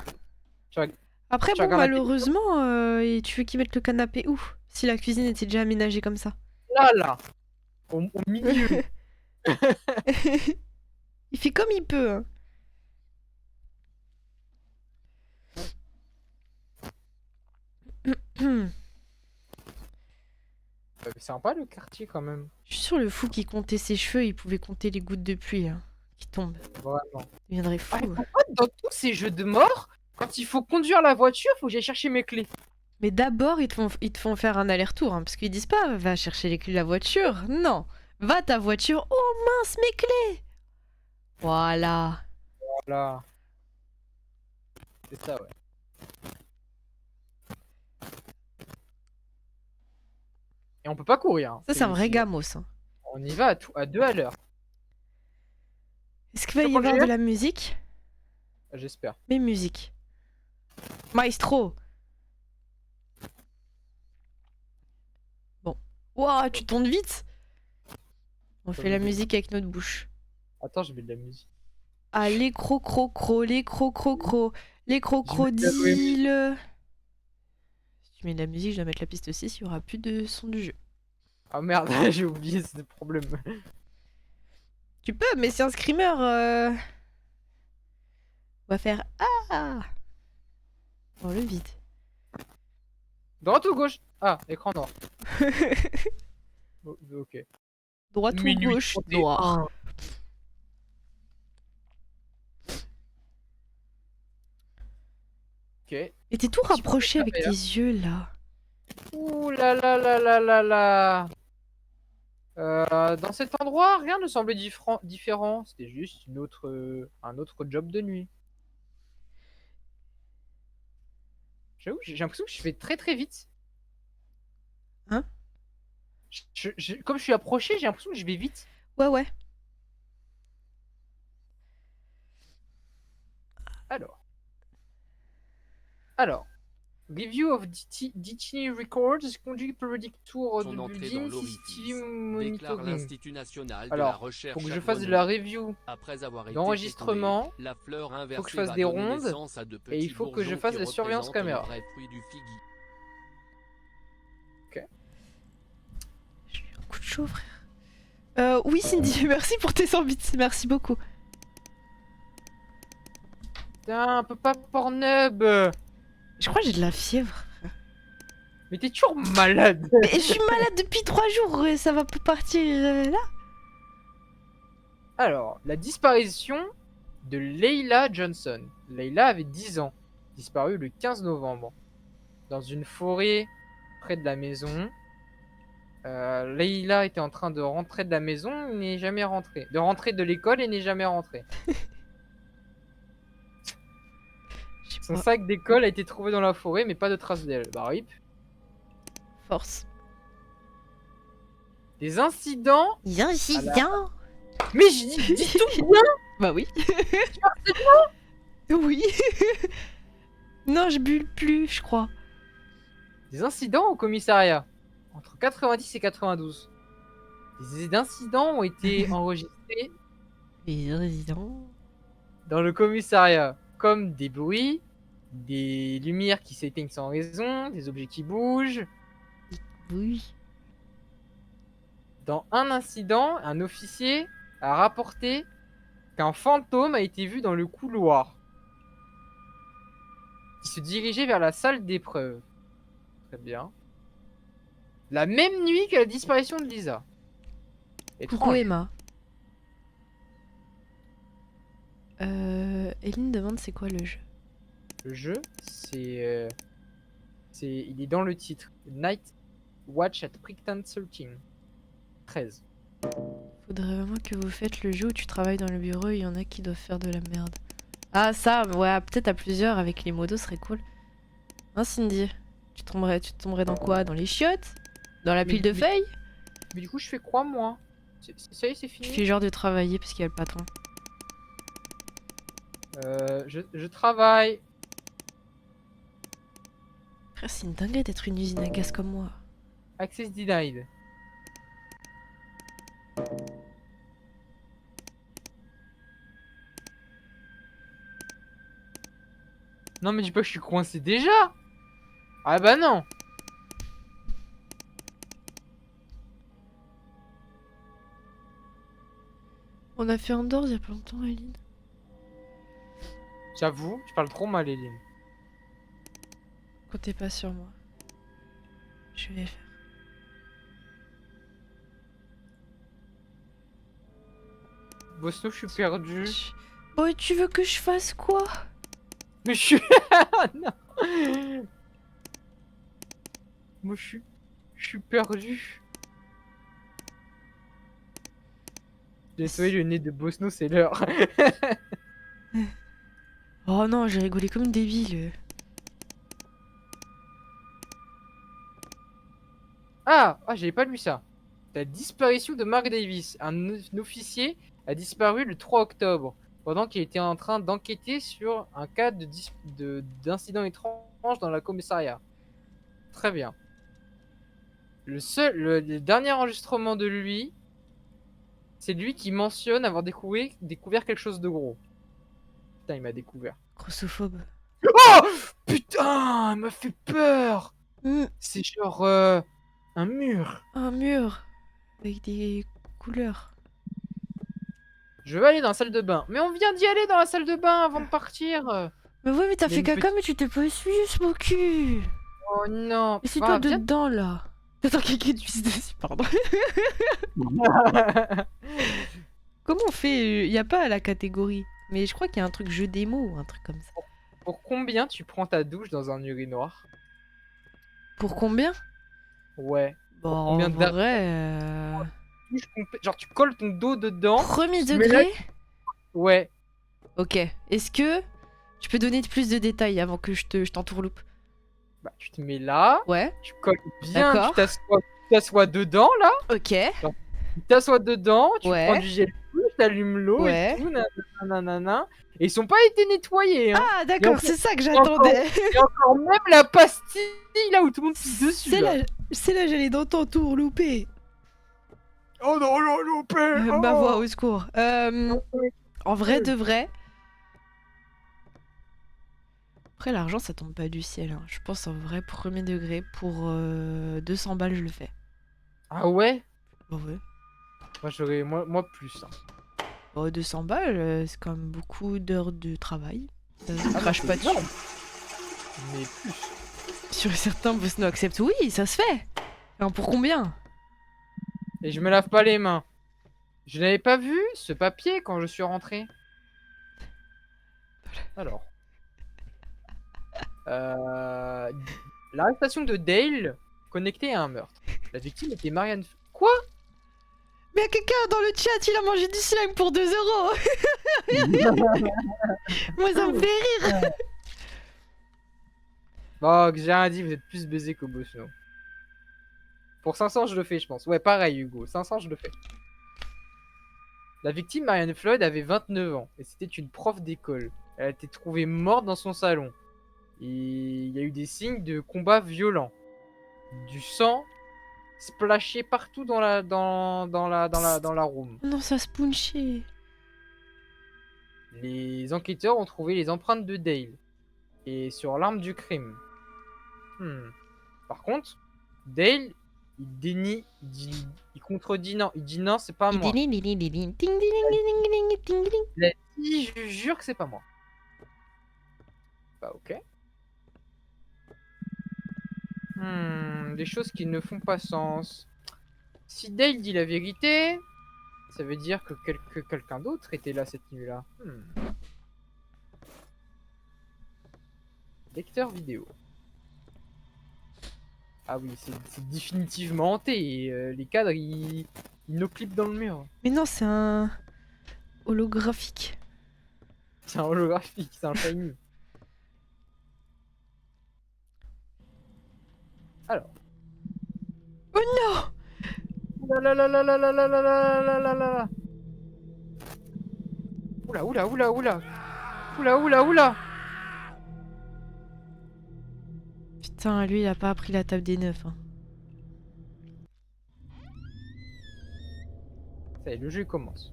Tu, reg- Après, tu bon, regardes la télé malheureusement, et tu veux qu'ils mettent le canapé où? Si la cuisine était déjà aménagée comme ça. là, là, au milieu. Il fait comme il peut, hein. C'est sympa le quartier quand même. Je suis sûr le fou qui comptait ses cheveux, il pouvait compter les gouttes de pluie, hein, qui tombent. Vraiment. Il deviendrait Ah, fou. et pourquoi dans tous ces jeux de mort, quand il faut conduire la voiture, faut que j'aille chercher mes clés? Mais d'abord, ils te font faire un aller-retour, hein, parce qu'ils disent pas va chercher les clés de la voiture. Non, va ta voiture. Oh mince, mes clés. Voilà. Voilà. C'est ça, ouais. Et on peut pas courir, hein. Ça, c'est un vrai Ici. gamos, hein. On y va à deux à l'heure. Est-ce qu'il va Tu y crois que avoir j'y de vais? la musique? J'espère. Mais musique. Maestro. Bon. Ouah, tu tournes vite. On fait la musique avec notre bouche. Attends, je mets de la musique. Ah, les crocrocros, les crocrocros, les Je mets de la crocodiles. Si tu mets de la musique, je dois mettre la piste aussi, il y aura plus de son du jeu. Ah merde, j'ai oublié ce problème. Tu peux, mais c'est un screamer. On va faire Ah dans le vide. Droite ou gauche? Ah, écran noir. Ok. Droite ou Minuit gauche, 31. noir. Ok. Et t'es tout Petit rapproché avec tes problème yeux là. Ouh là là là là là là. Dans cet endroit, rien ne semblait différent. C'était juste un autre job de nuit. J'avoue, j'ai l'impression que je fais très très vite. Hein? Comme je suis approché, j'ai l'impression que je vais vite. Ouais, ouais. Alors. Alors. Review of Dictionary Records, conduit periodic tour Son du entrée dans building, l'orifice CCTV déclare monitoring. l'Institut national de la Alors, recherche faut que je fasse de la agronomique. review Après avoir été d'enregistrement, fécondée, la fleur faut que je inversée fasse va des donner rondes, naissance à de et il petits faut que je bourgeons fasse qui la surveillance représentent le caméra. vrai fruit du figuier. J'ai eu un coup de chaud, frère. Oui, Cindy, merci pour tes 100 bits. Merci beaucoup. Putain, un peu pas Pornhub. Je crois que j'ai de la fièvre. Mais t'es toujours malade. Mais je suis malade depuis 3 jours. Ça va pas partir là. Alors, la disparition de Leila Johnson. Leila avait 10 ans, disparue le 15 novembre, dans une forêt près de la maison. Leila était en train de rentrer de la maison et n'est jamais rentrée. De rentrer de l'école et n'est jamais rentrée. Je sais Son pas. sac d'école a été trouvé dans la forêt, mais pas de traces d'elle. Bah, rip. Force. Des incidents. Bien, bien. Mais je dis tout bien. Bah oui. Oui. Non, je bulle plus, je crois. Des incidents au commissariat entre 90 et 92. Des incidents ont été enregistrés Les résidents. dans le commissariat, comme des bruits, des lumières qui s'éteignent sans raison, des objets qui bougent. Oui. Dans un incident, un officier a rapporté qu'un fantôme a été vu dans le couloir, qui se dirigeait vers la salle d'épreuve. Très bien. La même nuit que la disparition de Lisa. Coucou Étrange. Emma. Eline demande c'est quoi le jeu. Le jeu, il est dans le titre. Night Watch at Picton 13. Faudrait vraiment que vous faites le jeu où tu travailles dans le bureau et il y en a qui doivent faire de la merde. Ah ça, ouais, peut-être à plusieurs avec les modos serait cool. Hein Cindy? Tu tomberais dans quoi? Dans les chiottes? Dans la pile de feuilles? Mais du coup, je fais quoi, moi? Ça y est, c'est Tu fini? fais genre de travailler parce qu'il y a le patron. Je travaille. Frère, c'est une dinguerie d'être une usine à gaz comme moi. Access denied. Non, mais dis pas que je suis coincé déjà. Ah bah non. On a fait Andorre il y a pas longtemps, Eline. J'avoue, tu parles trop mal, Eline. Comptez pas sur moi. Je vais faire. Bosno, je suis perdu. Oh, tu veux que je fasse quoi? Mais je suis... non. Moi, je suis perdu. J'ai nettoyé le nez de Bosno, c'est l'heure. Oh non, j'ai rigolé comme une débile. Ah, j'avais pas lu ça. La disparition de Mark Davis. Un officier a disparu le 3 octobre, pendant qu'il était en train d'enquêter sur un cas d'incident étrange dans la commissariat. Très bien. Le dernier enregistrement de lui, c'est lui qui mentionne avoir découvert quelque chose de gros. Putain, il m'a découvert. Grossophobe. Oh putain, elle m'a fait peur. Hmm, C'est genre un mur. un mur avec des couleurs. Je vais aller dans la salle de bain. Mais on vient d'y aller dans la salle de bain avant de partir. Mais ouais, mais t'as Mais fait une caca, petite- mais tu t'es pas essuyé ce mon cul. Oh non. Mais c'est Bah, toi viens- dedans là. Attends, quelqu'un te pisse dessus, pardon. Comment on fait? Y a pas la catégorie. Mais je crois qu'il y a un truc jeu démo ou un truc comme ça. Pour combien tu prends ta douche dans un urinoir? Pour combien? Ouais. Bon, en combien d'heures vrai... Genre tu colles ton dos dedans. Premier tu mets là- degré? Ouais. Ok. Est-ce que tu peux donner plus de détails avant que je t'entourloupe? Bah tu te mets là. Ouais. Tu colles bien. D'accord. Tu t'assois dedans là. Ok. Tu t'assois dedans. Tu Ouais. prends du gel douche, t'allumes l'eau Ouais. et tout, nanana, et ils sont pas été nettoyés, hein. Ah, d'accord, encore- c'est ça que encore- j'attendais. Et encore même la pastille là où tout le monde pisse dessus. C'est Là. là, c'est là, j'allais dans ton tour, loupé. Oh non, non, loupé. Ma voix, au secours. En vrai de vrai. Après, l'argent, ça tombe pas du ciel. Hein. Je pense en vrai, premier degré, pour 200 balles, je le fais. Ah ouais? Bah ouais. Moi j'aurais moi plus. Hein. Bah, 200 balles, c'est quand même beaucoup d'heures de travail. Ça Ah non, crache c'est pas dessus. énorme. Mais plus. Sur certains, Bosno accepte. Oui, ça se fait. Alors, pour combien? Et je me lave pas les mains. Je n'avais pas vu ce papier quand je suis rentré. Alors. L'arrestation de Dale connectée à un meurtre. La victime était Marianne. Quoi? Mais quelqu'un dans le chat, il a mangé du slime pour 2 euros. Moi, ça me fait rire. Bon, j'ai rien dit, vous êtes plus baisé qu'au Bosno. Pour 500, je le fais, je pense. Ouais, pareil, Hugo. 500, je le fais. La victime, Marianne Floyd, avait 29 ans et c'était une prof d'école. Elle a été trouvée morte dans son salon. Et il y a eu des signes de combat violent. Du sang splashé partout dans la room. Non, ça se punchait. Les enquêteurs ont trouvé les empreintes de Dale et sur l'arme du crime. Par contre, Dale, il dénie, il contredit non, il dit non, c'est pas moi. Il a dit, je jure que c'est pas moi. Bah ok. Des choses qui ne font pas sens. Si Dale dit la vérité, ça veut dire que quelqu'un d'autre était là cette nuit-là. Lecteur vidéo. Ah oui, c'est définitivement hanté. Et, les cadres, ils nous clipent dans le mur. Mais non, c'est un holographique. C'est un holographique, c'est un shiny. Alors. Oh non! Oula la la la la la la la la la la. Oula oula oula oula. Oula oula oula. Putain, lui, il a pas appris la table des 9. Hein. Ça y est, le jeu commence.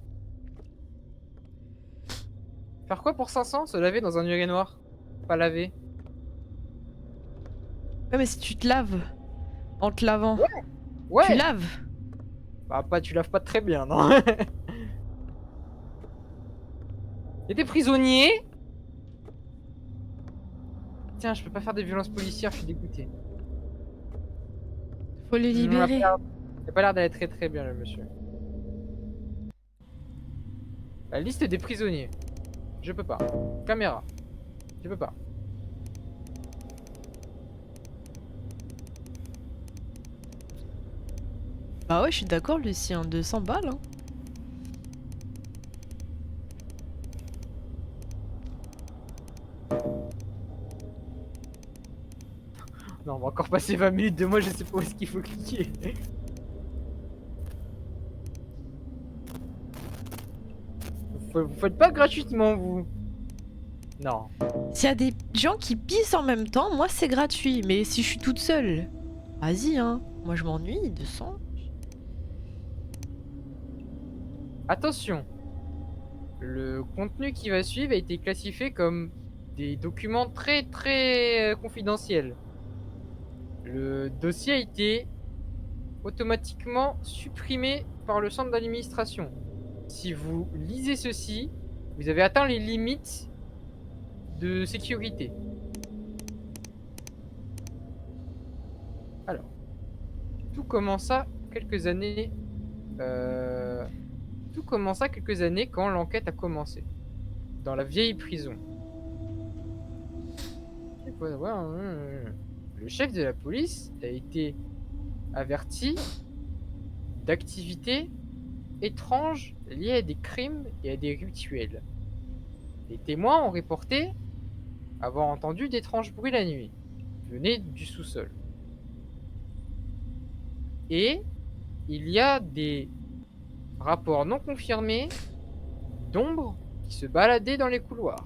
Faire quoi pour 500? Se laver dans un urinoir? Pas laver? Ouais, mais si tu te laves, en te lavant, Ouais! tu laves. Bah, pas, tu laves pas très bien, non? Y'a des prisonniers? Tiens, je peux pas faire de violence policière, je suis dégoûté. Faut les libérer. Il a pas l'air d'aller très très bien, le monsieur. La liste des prisonniers. Je peux pas. Caméra. Je peux pas. Bah ouais, je suis d'accord, Lucie, hein, 200 balles. Hein. Non, on va encore passer 20 minutes de moi, je sais pas où est-ce qu'il faut cliquer. Vous faites pas gratuitement, vous. Non. S'il y a des gens qui pissent en même temps, moi c'est gratuit. Mais si je suis toute seule, vas-y, hein. Moi je m'ennuie, 200. Attention. Le contenu qui va suivre a été classifié comme des documents très très confidentiels. Le dossier a été automatiquement supprimé par le centre d'administration. Si vous lisez ceci, vous avez atteint les limites de sécurité. Alors, tout commença quelques années. Tout commença quelques années quand l'enquête a commencé dans la vieille prison. Le chef de la police a été averti d'activités étranges liées à des crimes et à des rituels. Les témoins ont reporté avoir entendu d'étranges bruits la nuit, venus du sous-sol. Et il y a des rapports non confirmés d'ombre qui se baladait dans les couloirs.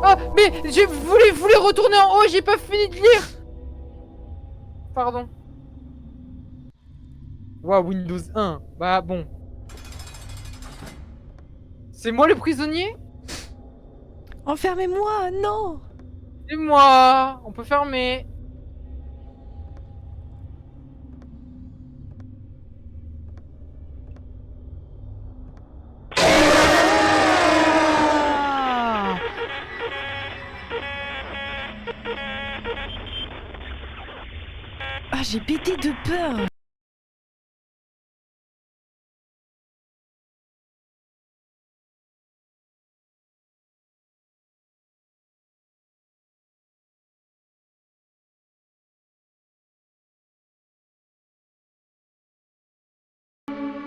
Ah, mais je voulais retourner en haut, j'ai pas fini de lire. Pardon. Waouh, Windows 1. Bah bon. C'est moi le prisonnier? Enfermez-moi, non! C'est moi. On peut fermer. Ah, ah j'ai pété de peur!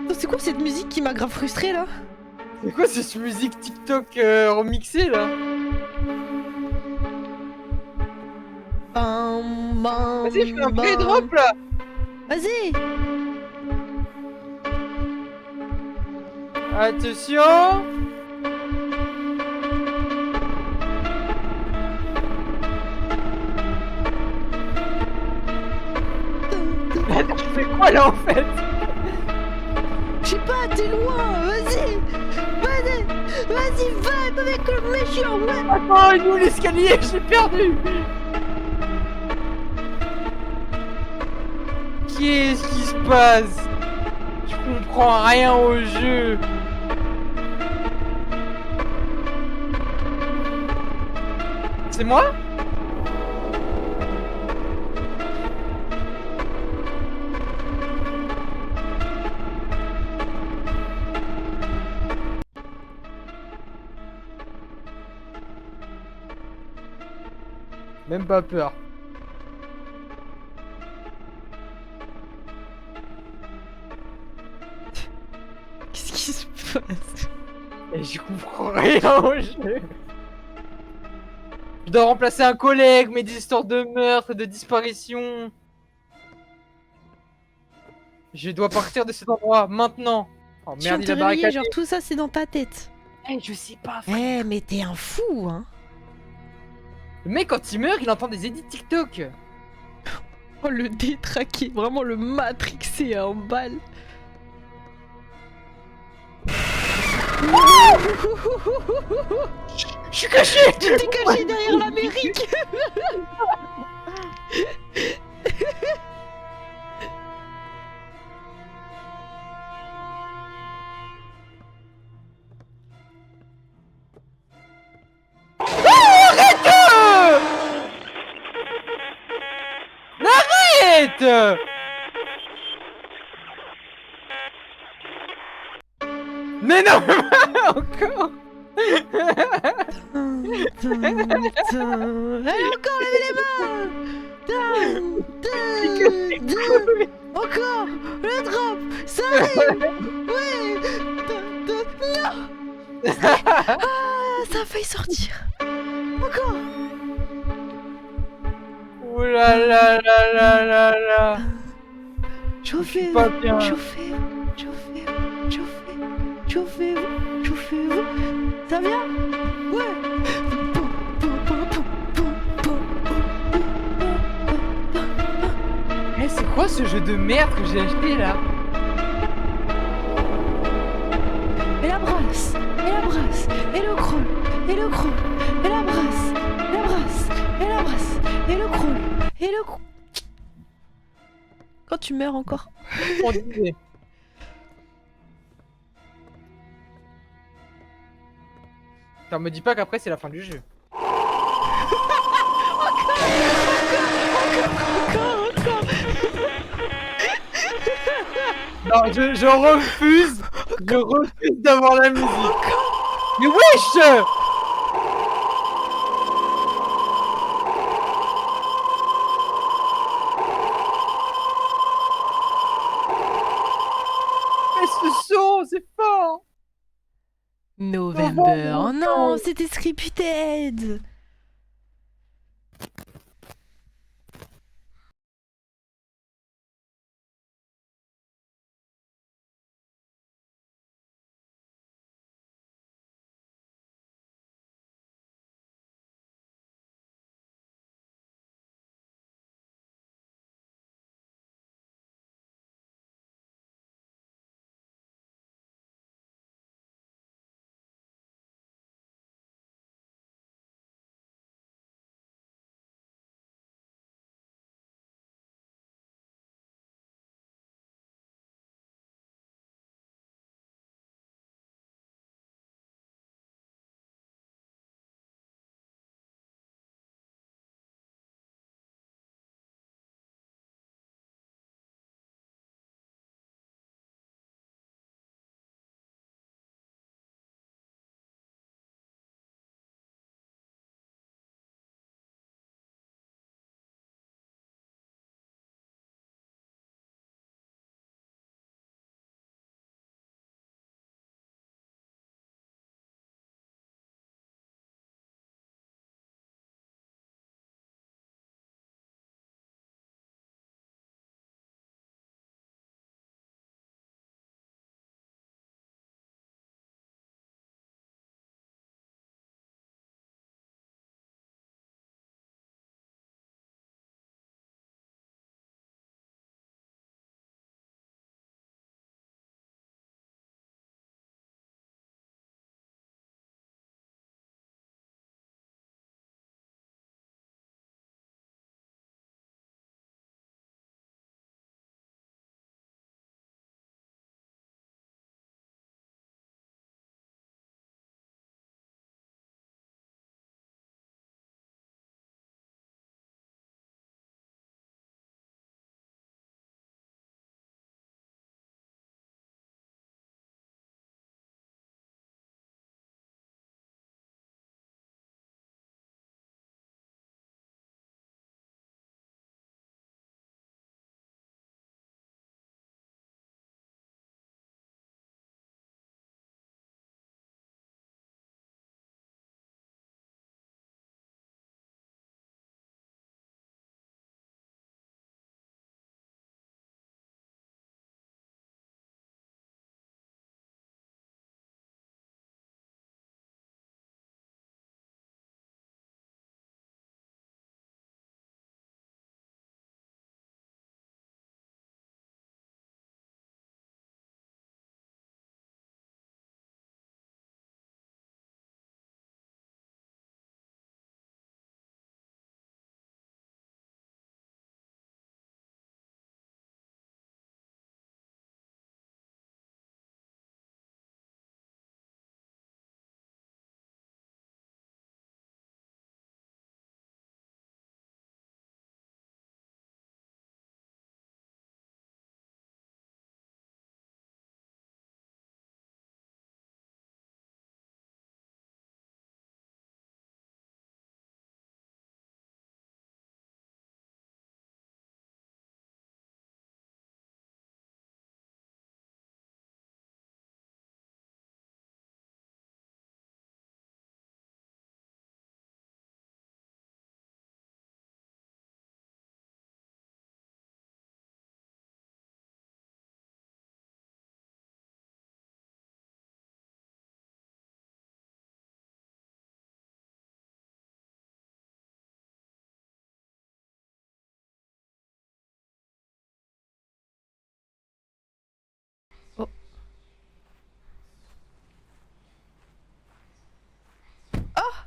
Oh, c'est quoi cette musique qui m'a grave frustrée là? C'est quoi cette musique TikTok remixée là? Bam, bam, Vas-y, je fais un bam. play drop là. Vas-y! Attention. Tu fais quoi là en fait? Je sais pas, t'es loin! Vas-y! Vas-y! Vas-y, va avec le méchant, ouais! Attends, il est où l'escalier? J'ai perdu. Qu'est-ce qui se passe? Je comprends rien au jeu. C'est moi? Même pas peur. Qu'est-ce qui se passe? Et je comprends rien au jeu. Je dois remplacer un collègue, mais des histoires de meurtre, de disparition. Je dois partir de cet endroit maintenant. Oh Je viens merde, de il te a réveiller, barricadé. genre tout ça c'est dans ta tête. Eh, je sais pas, Eh, frère. mais t'es un fou, hein? Le mec, quand il meurt, il entend des edits TikTok. Oh, le détraqué, vraiment le matrixé en balle. Je suis caché. Tu t'es caché derrière l'Amérique! Arrête. Mais non, encore. Allez, encore, levez les mains! Encore! Le drop! Ça arrive! Ouais! Non! Ah, ça a failli sortir! Encore! Ouh là là là là là là. Chauffez-vous! pas bien. Chauffez-vous! Chauffez-vous! Chauffez-vous! Chauffez-vous! Chauffez-vous! Ça vient? Ouais! Eh, c'est quoi ce jeu de merde que j'ai acheté là? Et la brasse, et la brasse, et le crawl, et le crawl, et la brasse, et la brasse, et la brasse, et le crawl, et le crawl. Quand tu meurs encore. On disait. Attends, me dis pas qu'après c'est la fin du jeu. Non, je refuse. Je refuse d'avoir la musique. Mais wesh! Mais ce son, c'est fort! November. Oh non, c'était scripted.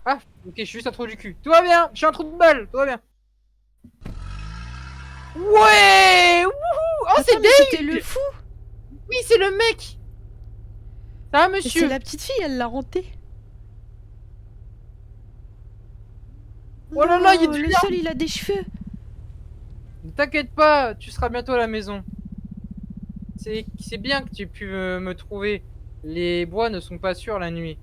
Ah, ok, je suis juste un trou du cul. Tout va bien, je suis un trou de balle, tout va bien. Ouais, wouhou. Oh, Attends, c'est mais Dave. c'était le fou. Oui, c'est le mec. Ça va, Et c'est monsieur? la petite fille, elle l'a renté. Oh là là, il y a Non, du le lard. seul, il a des cheveux. Ne t'inquiète pas, tu seras bientôt à la maison. C'est bien que tu aies pu me trouver. Les bois ne sont pas sûrs la nuit.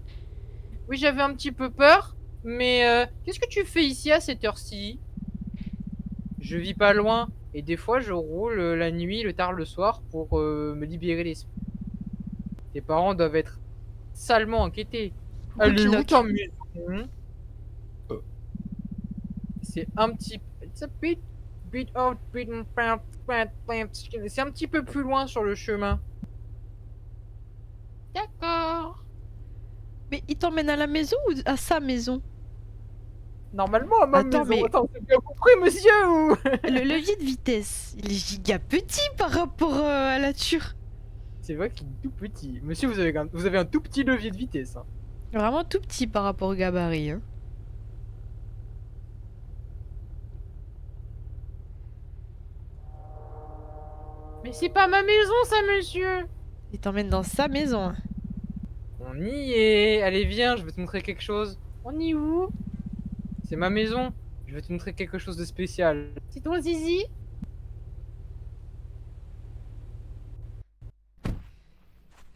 Oui, j'avais un petit peu peur, mais qu'est-ce que tu fais ici à cette heure-ci? Je vis pas loin, et des fois je roule la nuit, le tard le soir, pour me libérer l'esprit. Tes parents doivent être salement inquiétés. Elle est où Goupinoc. ta maison? C'est un petit... It's a bit out, c'est un petit peu plus loin sur le chemin. D'accord. Mais il t'emmène à la maison ou à sa maison? Normalement à ma Attends, maison. mais Attends, c'est bien compris, monsieur, ou... le levier de vitesse, il est giga petit par rapport à la ture. C'est vrai qu'il est tout petit. Monsieur, vous avez un tout petit levier de vitesse, hein. Vraiment tout petit par rapport au gabarit. Hein. Mais c'est pas ma maison, ça, monsieur. Il t'emmène dans sa maison. Hein. On y est. Allez, viens, je vais te montrer quelque chose. On y est où? C'est ma maison. Je vais te montrer quelque chose de spécial. C'est toi, Zizi?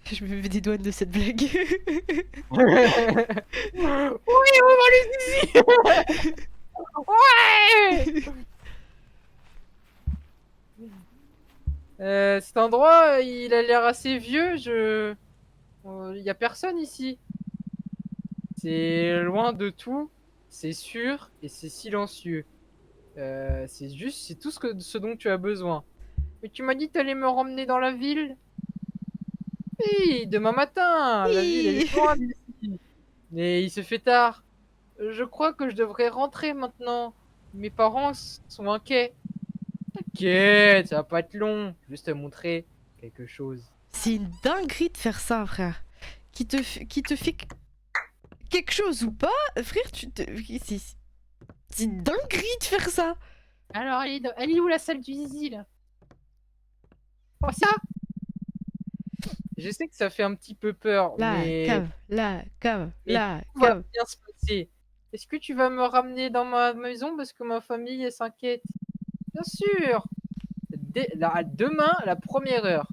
Je me mets des douanes de cette blague. Oui, on va les Zizi. Ouais. Cet endroit, il a l'air assez vieux. Il y a personne ici. C'est loin de tout. C'est sûr et c'est silencieux. C'est tout ce dont tu as besoin. Mais tu m'as dit que tu allais me ramener dans la ville? Oui, demain matin. La ville, elle Hi. est loin d'ici. Mais il se fait tard. Je crois que je devrais rentrer maintenant. Mes parents sont inquiets. T'inquiète, ça va pas être long. Juste te montrer quelque chose. C'est une dinguerie de faire ça, frère. Qui te fait quelque chose ou pas, frère, c'est c'est une dinguerie de faire ça. Alors, elle est où la salle du zizi, là? Oh, ça? Je sais que ça fait un petit peu peur, La mais cave, la cave, Mais la tout va cave. bien se passer. Est-ce que tu vas me ramener dans ma maison parce que ma famille elle s'inquiète? Bien sûr. Demain, à la première heure.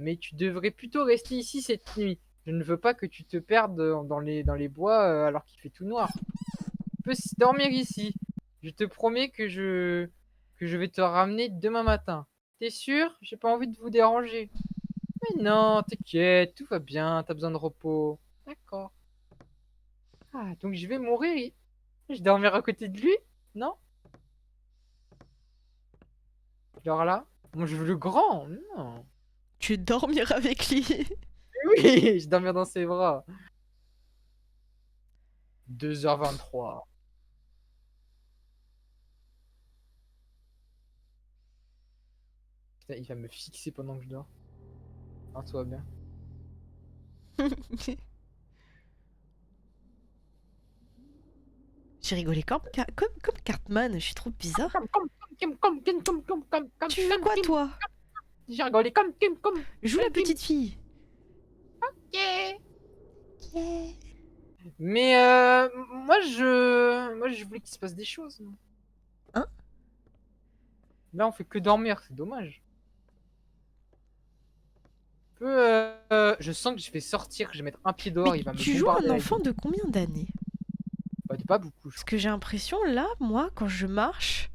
Mais tu devrais plutôt rester ici cette nuit. Je ne veux pas que tu te perdes dans les bois alors qu'il fait tout noir. Tu peux dormir ici. Je te promets que je vais te ramener demain matin. T'es sûr? J'ai pas envie de vous déranger. Mais non, t'inquiète, tout va bien, t'as besoin de repos. D'accord. Ah, donc je vais mourir. Je dormirai à côté de lui? Non? Je dors là? Moi, je veux le grand. Non. Tu veux dormir avec lui. Mais oui, je dormirai dans ses bras. 2h23. Putain, il va me fixer pendant que je dors. Ah, tout va bien. J'ai rigolé comme Cartman, je suis trop bizarre. Tu veux quoi, toi? J'ai rigolé comme. Joue la petite fille. Yeah. Yeah. Mais moi je voulais qu'il se passe des choses. Non. Hein? Là on fait que dormir, c'est dommage. Je sens que je vais sortir, je vais mettre un pied dehors, Mais il va me tu joues bombarder un la enfant gueule. de combien d'années? Bah, pas beaucoup, je Parce crois. que j'ai l'impression, là, moi, quand je marche,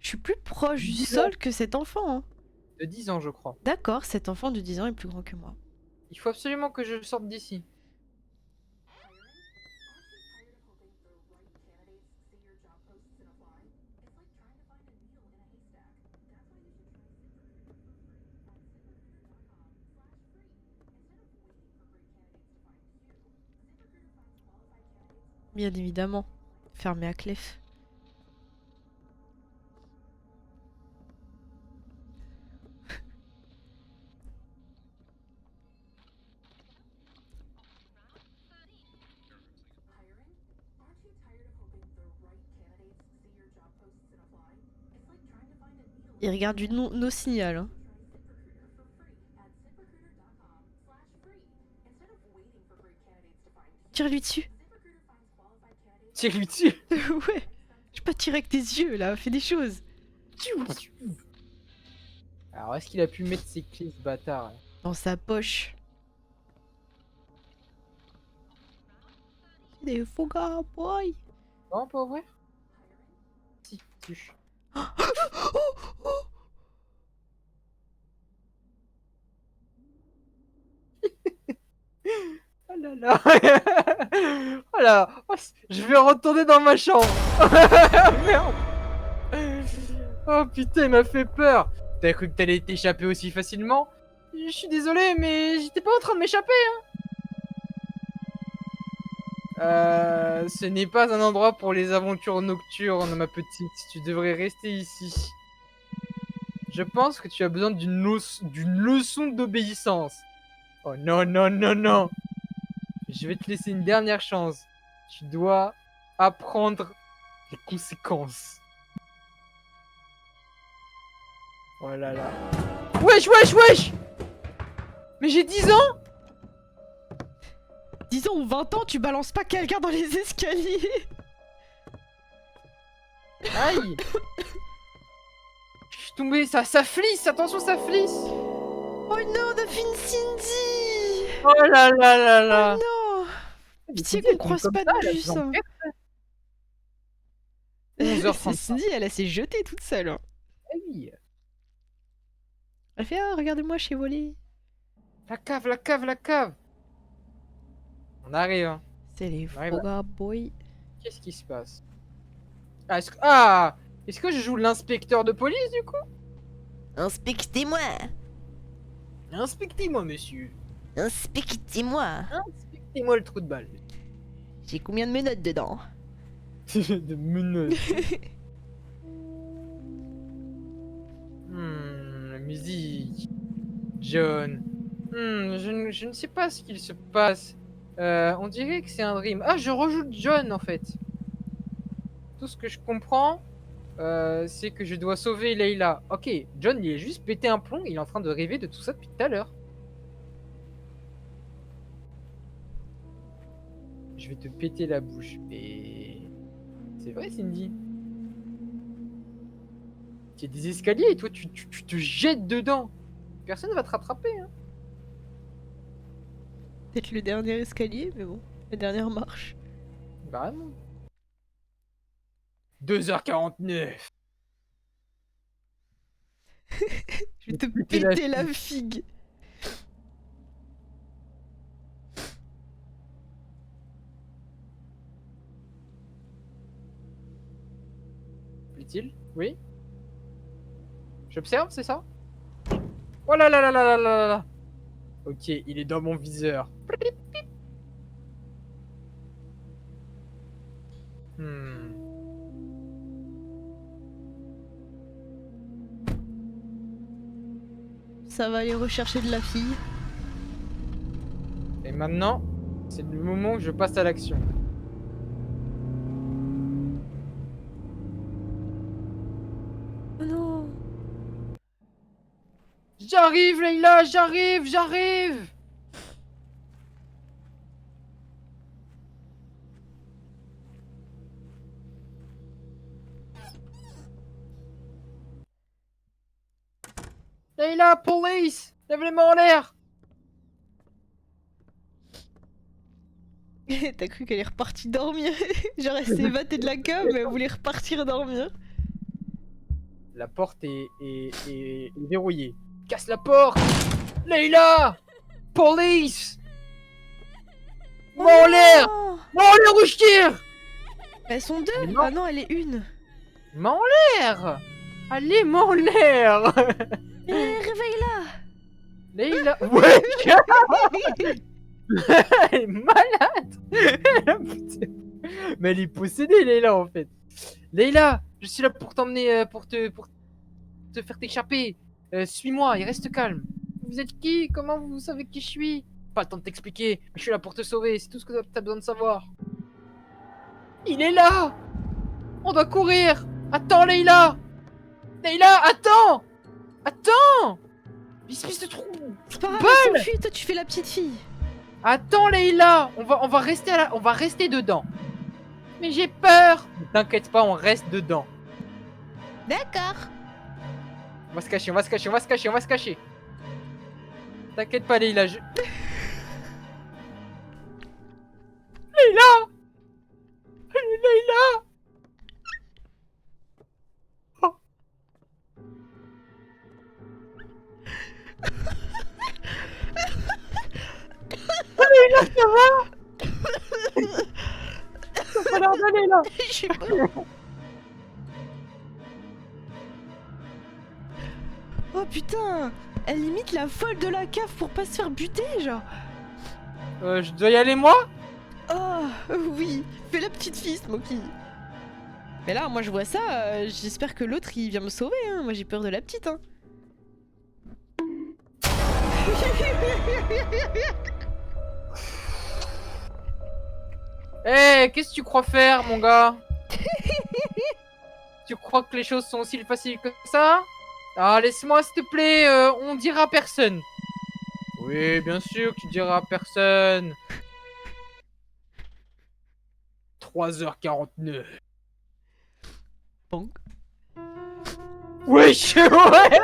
je suis plus proche du 10 ans. sol que cet enfant. Hein. De 10 ans, je crois. D'accord, cet enfant de 10 ans est plus grand que moi. Il faut absolument que je sorte d'ici. Bien évidemment. Fermé à clef. Il regarde nos signaux. Hein. Tire-lui dessus. Tire-lui dessus. Ouais. Je vais pas tirer avec tes yeux là, fais des choses. Alors, est-ce qu'il a pu mettre ses clés, ce bâtard? Dans sa poche. Des faux gars, boy. Non, pas ouvrir? Si, tu. Oh là là. Oh là. Oh, je vais retourner dans ma chambre. Merde. Oh putain, il m'a fait peur. T'as cru que t'allais t'échapper aussi facilement? Je suis désolé, mais j'étais pas en train de m'échapper. Ce n'est pas un endroit pour les aventures nocturnes, ma petite. Tu devrais rester ici. Je pense que tu as besoin d'une leçon d'obéissance. Oh non, non, non, non. Je vais te laisser une dernière chance. Tu dois apprendre les conséquences. Oh là là. Wesh, wesh, wesh! Mais j'ai 10 ans! 10 ans ou 20 ans, tu balances pas quelqu'un dans les escaliers. Aïe! Je suis tombé, ça flisse, attention, ça flisse! Oh non, on a fait une Cindy. Oh là là là là! Non. Pitié Cindy, qu'on croise comme pas ça, de elle a bus. besoin Hein. de 11h35. C'est Cindy, elle a s'est jetée toute seule. Hein. Ah oui. Elle fait ah, regardez-moi, je suis volée. La cave, la cave, la cave! On arrive, hein. C'est les Ouais, faux gars, boy. Qu'est-ce qui se passe? Est-ce que je joue l'inspecteur de police du coup? Inspectez-moi. Inspectez-moi, monsieur. Inspectez-moi. Inspectez-moi le trou de balle. J'ai combien de menottes dedans? De menottes. La musique. John. Je ne sais pas ce qu'il se passe. On dirait que c'est un dream. Ah, je rejoue John en fait. Tout ce que je comprends, c'est que je dois sauver Leila. Ok, John il est juste pété un plomb, il est en train de rêver de tout ça depuis tout à l'heure. Je vais te péter la bouche. Et c'est vrai, Cindy. Il y a des escaliers et toi tu te jettes dedans. Personne va te rattraper. Hein. Peut-être le dernier escalier, mais bon, la dernière marche. Vraiment. 2h49. Je vais te péter la péter la figue. Plaît-il? Oui. J'observe, c'est ça? Oh là là là là là là là. Ok, il est dans mon viseur. Ça va aller rechercher de la fille. Et maintenant, c'est le moment où je passe à l'action. Oh non. J'arrive, Leila, j'arrive. Leila, police! Lève les mains en l'air! T'as cru qu'elle est repartie dormir. Genre elle s'est évadée de la cave, mais elle voulait repartir dormir. La porte est verrouillée. Casse la porte! Leila! Police! Main en l'air! Oh, Main en l'air où je tire! elles sont deux. Elle est morte. Ah non, elle est une. Main en l'air! Allez, main en l'air! Réveille-la. Leila! Ouais! Elle est malade! Putain. Mais elle est possédée, Leila, en fait. Leila, je suis là pour t'emmener, pour te faire t'échapper. Suis-moi et reste calme. Vous êtes qui? Comment vous savez qui je suis? Pas le temps de t'expliquer. Je suis là pour te sauver, c'est tout ce que t'as besoin de savoir. Il est là! On doit courir! Attends, Leila! Leïla, attends! Attends! Espèce de trou! C'est pas grave, Balle. elle s'enfuit, toi tu fais la petite fille. Attends, Leïla! On va rester on va rester dedans. Mais j'ai peur! Ne t'inquiète pas, on reste dedans. D'accord. On va se cacher, on va se cacher, on va se cacher, on va se cacher. T'inquiète pas, Leïla, je... Leïla! Leïla! Oh. Leïla, ça va? Ça a pas l'air d'aller, là. J'ai peur. Oh putain, elle limite la folle de la cave pour pas se faire buter, genre. Je dois y aller, moi? Oh oui, fais la petite fille, Smokey. Mais là, moi je vois ça, j'espère que l'autre il vient me sauver, hein. Moi j'ai peur de la petite, hein. Eh, qu'est-ce que tu crois faire, mon gars? Tu crois que les choses sont aussi faciles que ça? Ah, laisse-moi, s'il te plaît, on dira à personne. Oui, bien sûr que tu diras à personne. 3h49. Bon. Wesh, ouais.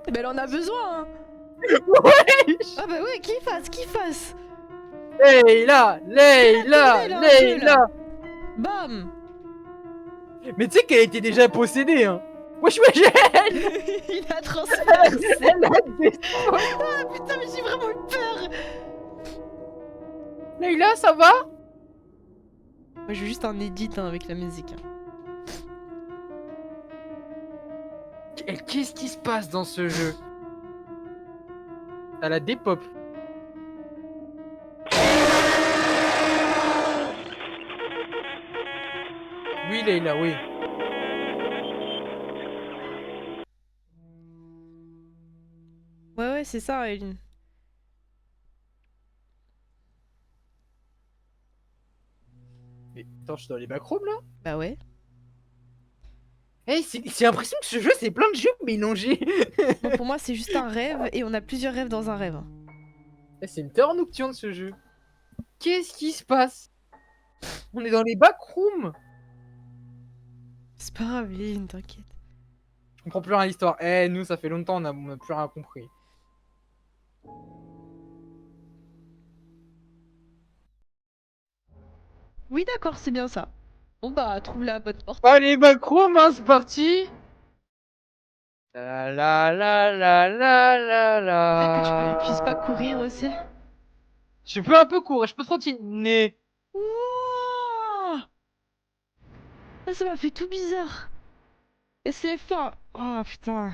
Mais elle en a besoin, hein. Wesh. Ah bah ouais, qu'il fasse. Leïla, Leïla, Leïla, Leïla. Bam. Mais tu sais qu'elle était déjà possédée, hein. Wesh, wesh. Il a transpercé. Elle a des- Ah putain, mais j'ai vraiment eu peur. Leïla, ça va? Moi je veux juste un edit, hein, avec la musique, hein. Et qu'est-ce qui se passe dans ce jeu? Elle a des pop. Oui, Leïla, oui. Ouais, c'est ça, Eline. Mais attends, je suis dans les backrooms là? Bah ouais. Eh, c'est l'impression que ce jeu c'est plein de jeux mélangés. Bon, pour moi, c'est juste un rêve et on a plusieurs rêves dans un rêve, hein. Eh, c'est une terreur nocturne ce jeu. Qu'est-ce qui se passe? On est dans les backrooms. C'est pas grave, Eline, t'inquiète. Je comprends plus rien à l'histoire. Eh, nous, ça fait longtemps, on a plus rien compris. Oui, d'accord, c'est bien ça. Bon bah, trouve la bonne porte. Bah, les backrooms, hein, c'est parti. La la la la la la la. Tu puisses pas courir aussi. Je peux un peu courir, je peux trottiner. Wouah, ça m'a fait tout bizarre. Et c'est fin. Oh putain.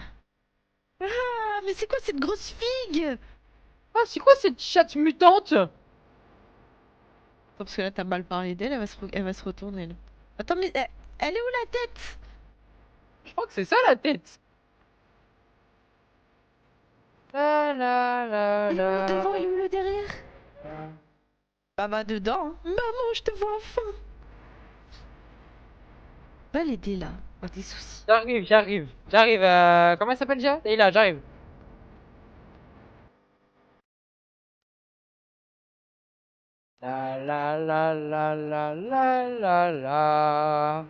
Ah, mais c'est quoi cette grosse figue? Ah, c'est quoi cette chatte mutante? Attends, parce que là, t'as mal parlé d'elle, elle va se retourner, là. Attends, mais elle est où la tête? Je crois que c'est ça la tête. La la la Elle est où le la. devant, elle est où le derrière? Bah, va dedans, hein. Maman, je te vois enfin. Va l'aider, là. Pas des soucis. J'arrive. Comment elle s'appelle déjà? Leïla, j'arrive. La la la la la la la la.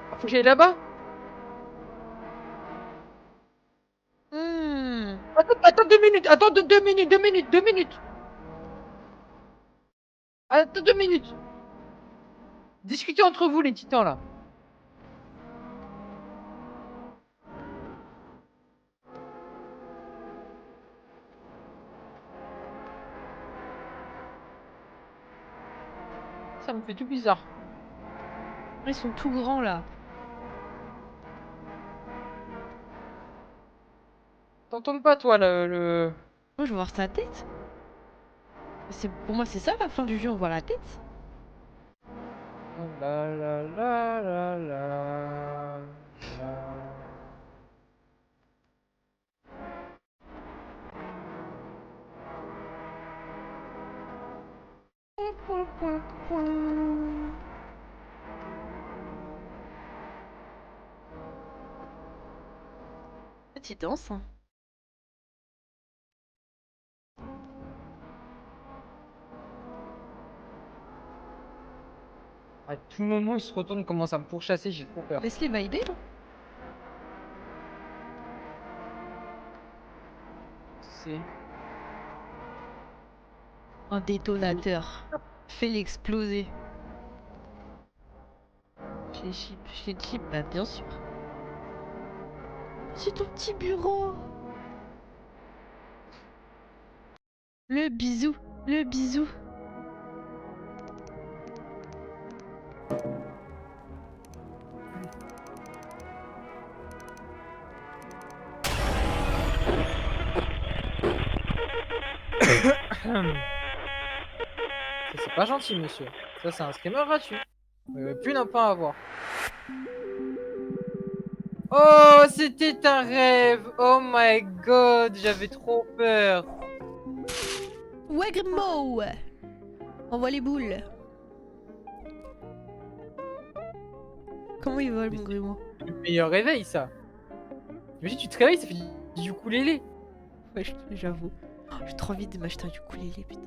Ah, faut que j'aille là-bas? Attends 2 minutes, attends 2 minutes. Attends 2 minutes. Discutez entre vous les titans là. Ça me fait tout bizarre. Ils sont tout grands, là. T'entends pas toi le... Moi, je veux voir sa tête. Pour moi, c'est ça la fin du jeu, on voit la tête. La la la la la. Petite danse. Hein. À tout moment, il se retourne, commence à me pourchasser, j'ai trop peur. Laisse-les vibrer. Hein. C'est... Un détonateur. Fais-le exploser. Chez Chip, bah bien sûr. C'est ton petit bureau. Le bisou, le bisou. Ça, c'est pas gentil, monsieur. Ça, c'est un screamer gratuit. Plus n'en pas à avoir. Oh, c'était un rêve. Oh my god, j'avais trop peur. Ouais, Grimaud. Envoie les boules. Comment il vole, Mais mon c'est- Grimaud? Le meilleur réveil, ça. Imagine, tu te réveilles, ça fait du ukulélé. Ouais, j'avoue. Oh, j'ai trop envie de m'acheter un ukulélé, putain.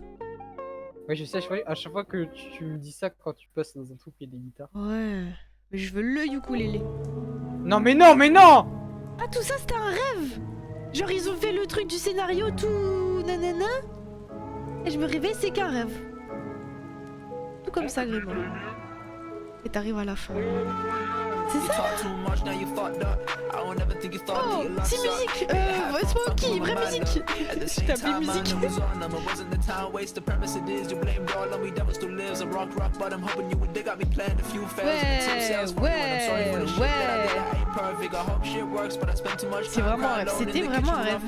Ouais, je sais, à chaque fois que tu me dis ça quand tu passes dans un truc où il y a des guitares. Ouais. Mais je veux le ukulélé. Non, mais non, mais non! Ah, tout ça, c'était un rêve! Genre, ils ont fait le truc du scénario, tout nanana. Et je me réveille, c'est qu'un rêve. Tout comme ça, Grimaud. Et t'arrives à la fin. C'est ça? Oh, c'est musique! Smokey, vraie musique! Je t'ai appelé musique. C'est vraiment un rêve, c'était vraiment un rêve.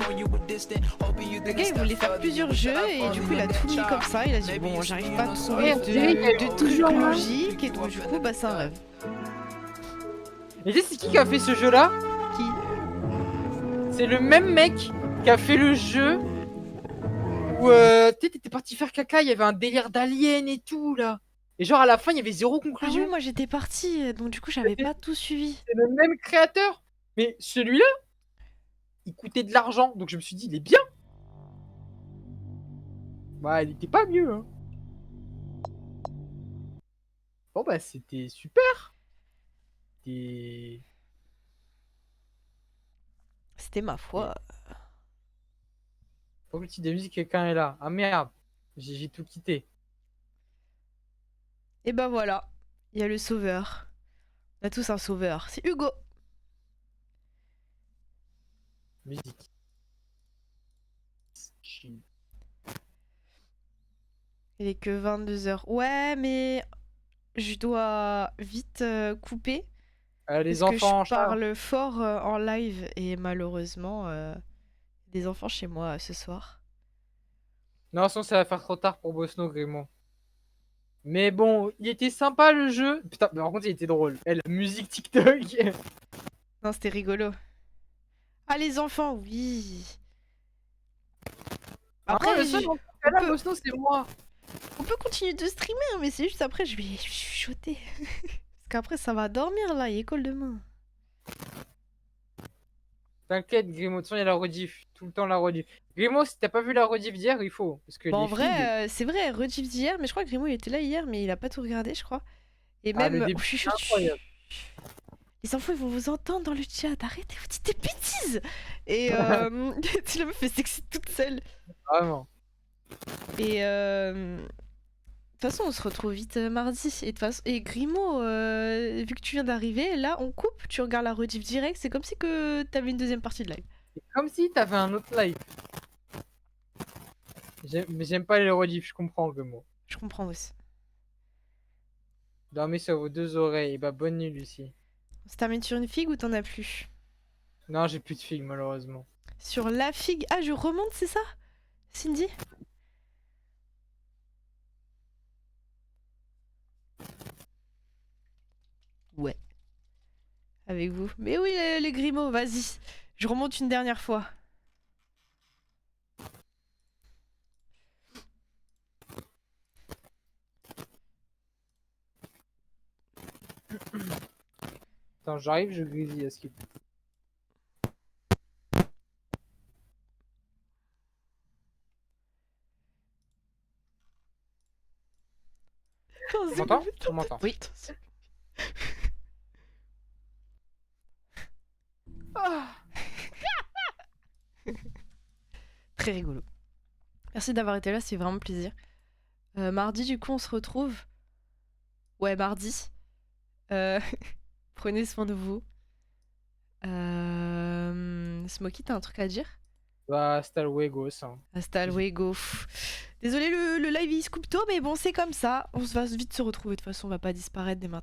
Le gars il voulait faire plusieurs jeux et du coup il a tout mis comme ça, il a dit bon j'arrive pas à trouver de trucs logiques et donc du coup bah c'est un rêve. Et tu sais, c'est qui a fait ce jeu-là? Qui? C'est le même mec qui a fait le jeu où t'étais parti faire caca, il y avait un délire d'alien et tout là. Et genre à la fin il y avait zéro Ah oui conclusion. moi j'étais partie donc du coup j'avais pas tout suivi. C'est le même créateur. Mais celui-là, il coûtait de l'argent. Donc je me suis dit, il est bien. Bah, il était pas mieux. Hein. Bon, bah, c'était super. C'était. C'était ma foi. Pour le titre de musique, quelqu'un est là. Ah merde, j'ai tout quitté. Et bah voilà, il y a le sauveur. On a tous un sauveur, c'est Hugo. Musique. Chill. Il est que 22h. Ouais mais je dois vite couper. Les Parce que enfants en je chat. parle fort en live et malheureusement des enfants chez moi ce soir. Non, sinon ça va faire trop tard pour Bosno, Grémont. Mais bon, il était sympa le jeu. Putain, mais par contre, il était drôle. La musique TikTok. Non, c'était rigolo. Ah, les enfants, oui. Après, le seul on là, peut- Bosno, c'est moi. on peut continuer de streamer, hein, mais c'est juste après, je vais chuchoter. Parce qu'après, ça va dormir là, il y a école demain. T'inquiète, Grémont, de toute façon, il y a la rediff. Tout le temps la rediff. Grémont, si t'as pas vu la rediff d'hier, il faut. Parce que Bon, en les filles. vrai, c'est vrai, rediff d'hier, mais je crois que Grimaud il était là hier, mais il a pas tout regardé, je crois. Et Ah, même. le début, Oh, c'est incroyable. Les enfants, ils vont vous entendre dans le chat. Arrêtez, vous dites des bêtises. Et tu la meuf fait sexy toute seule. Vraiment. Et de toute façon, on se retrouve vite mardi. Et, et Grimaud, vu que tu viens d'arriver, là, on coupe, tu regardes la rediff direct. C'est comme si que t'avais une deuxième partie de live. C'est comme si t'avais un autre live. Mais j'aime pas les rediffs, je comprends, Grémont. Je comprends aussi. Dormez sur vos deux oreilles. Bah, bonne nuit, Lucie. On se termine sur une figue ou t'en as plus? Non, j'ai plus de filles, malheureusement. Sur la figue. Ah, je remonte, c'est ça? Cindy? Ouais. Avec vous. Mais oui, les Grimaud, vas-y. Je remonte une dernière fois. Attends, j'arrive, je grésille à skip. On m'entend? On m'entend. Oui. Ah. Très rigolo. Merci d'avoir été là, c'est vraiment plaisir. Mardi, du coup, on se retrouve. Ouais, mardi. Prenez soin de vous. Smokey, t'as un truc à dire? Bah, hasta luego, ça. Hasta luego. Désolé, le live il se coupe tôt, mais bon, c'est comme ça. On va vite se retrouver. De toute façon, on va pas disparaître dès maintenant.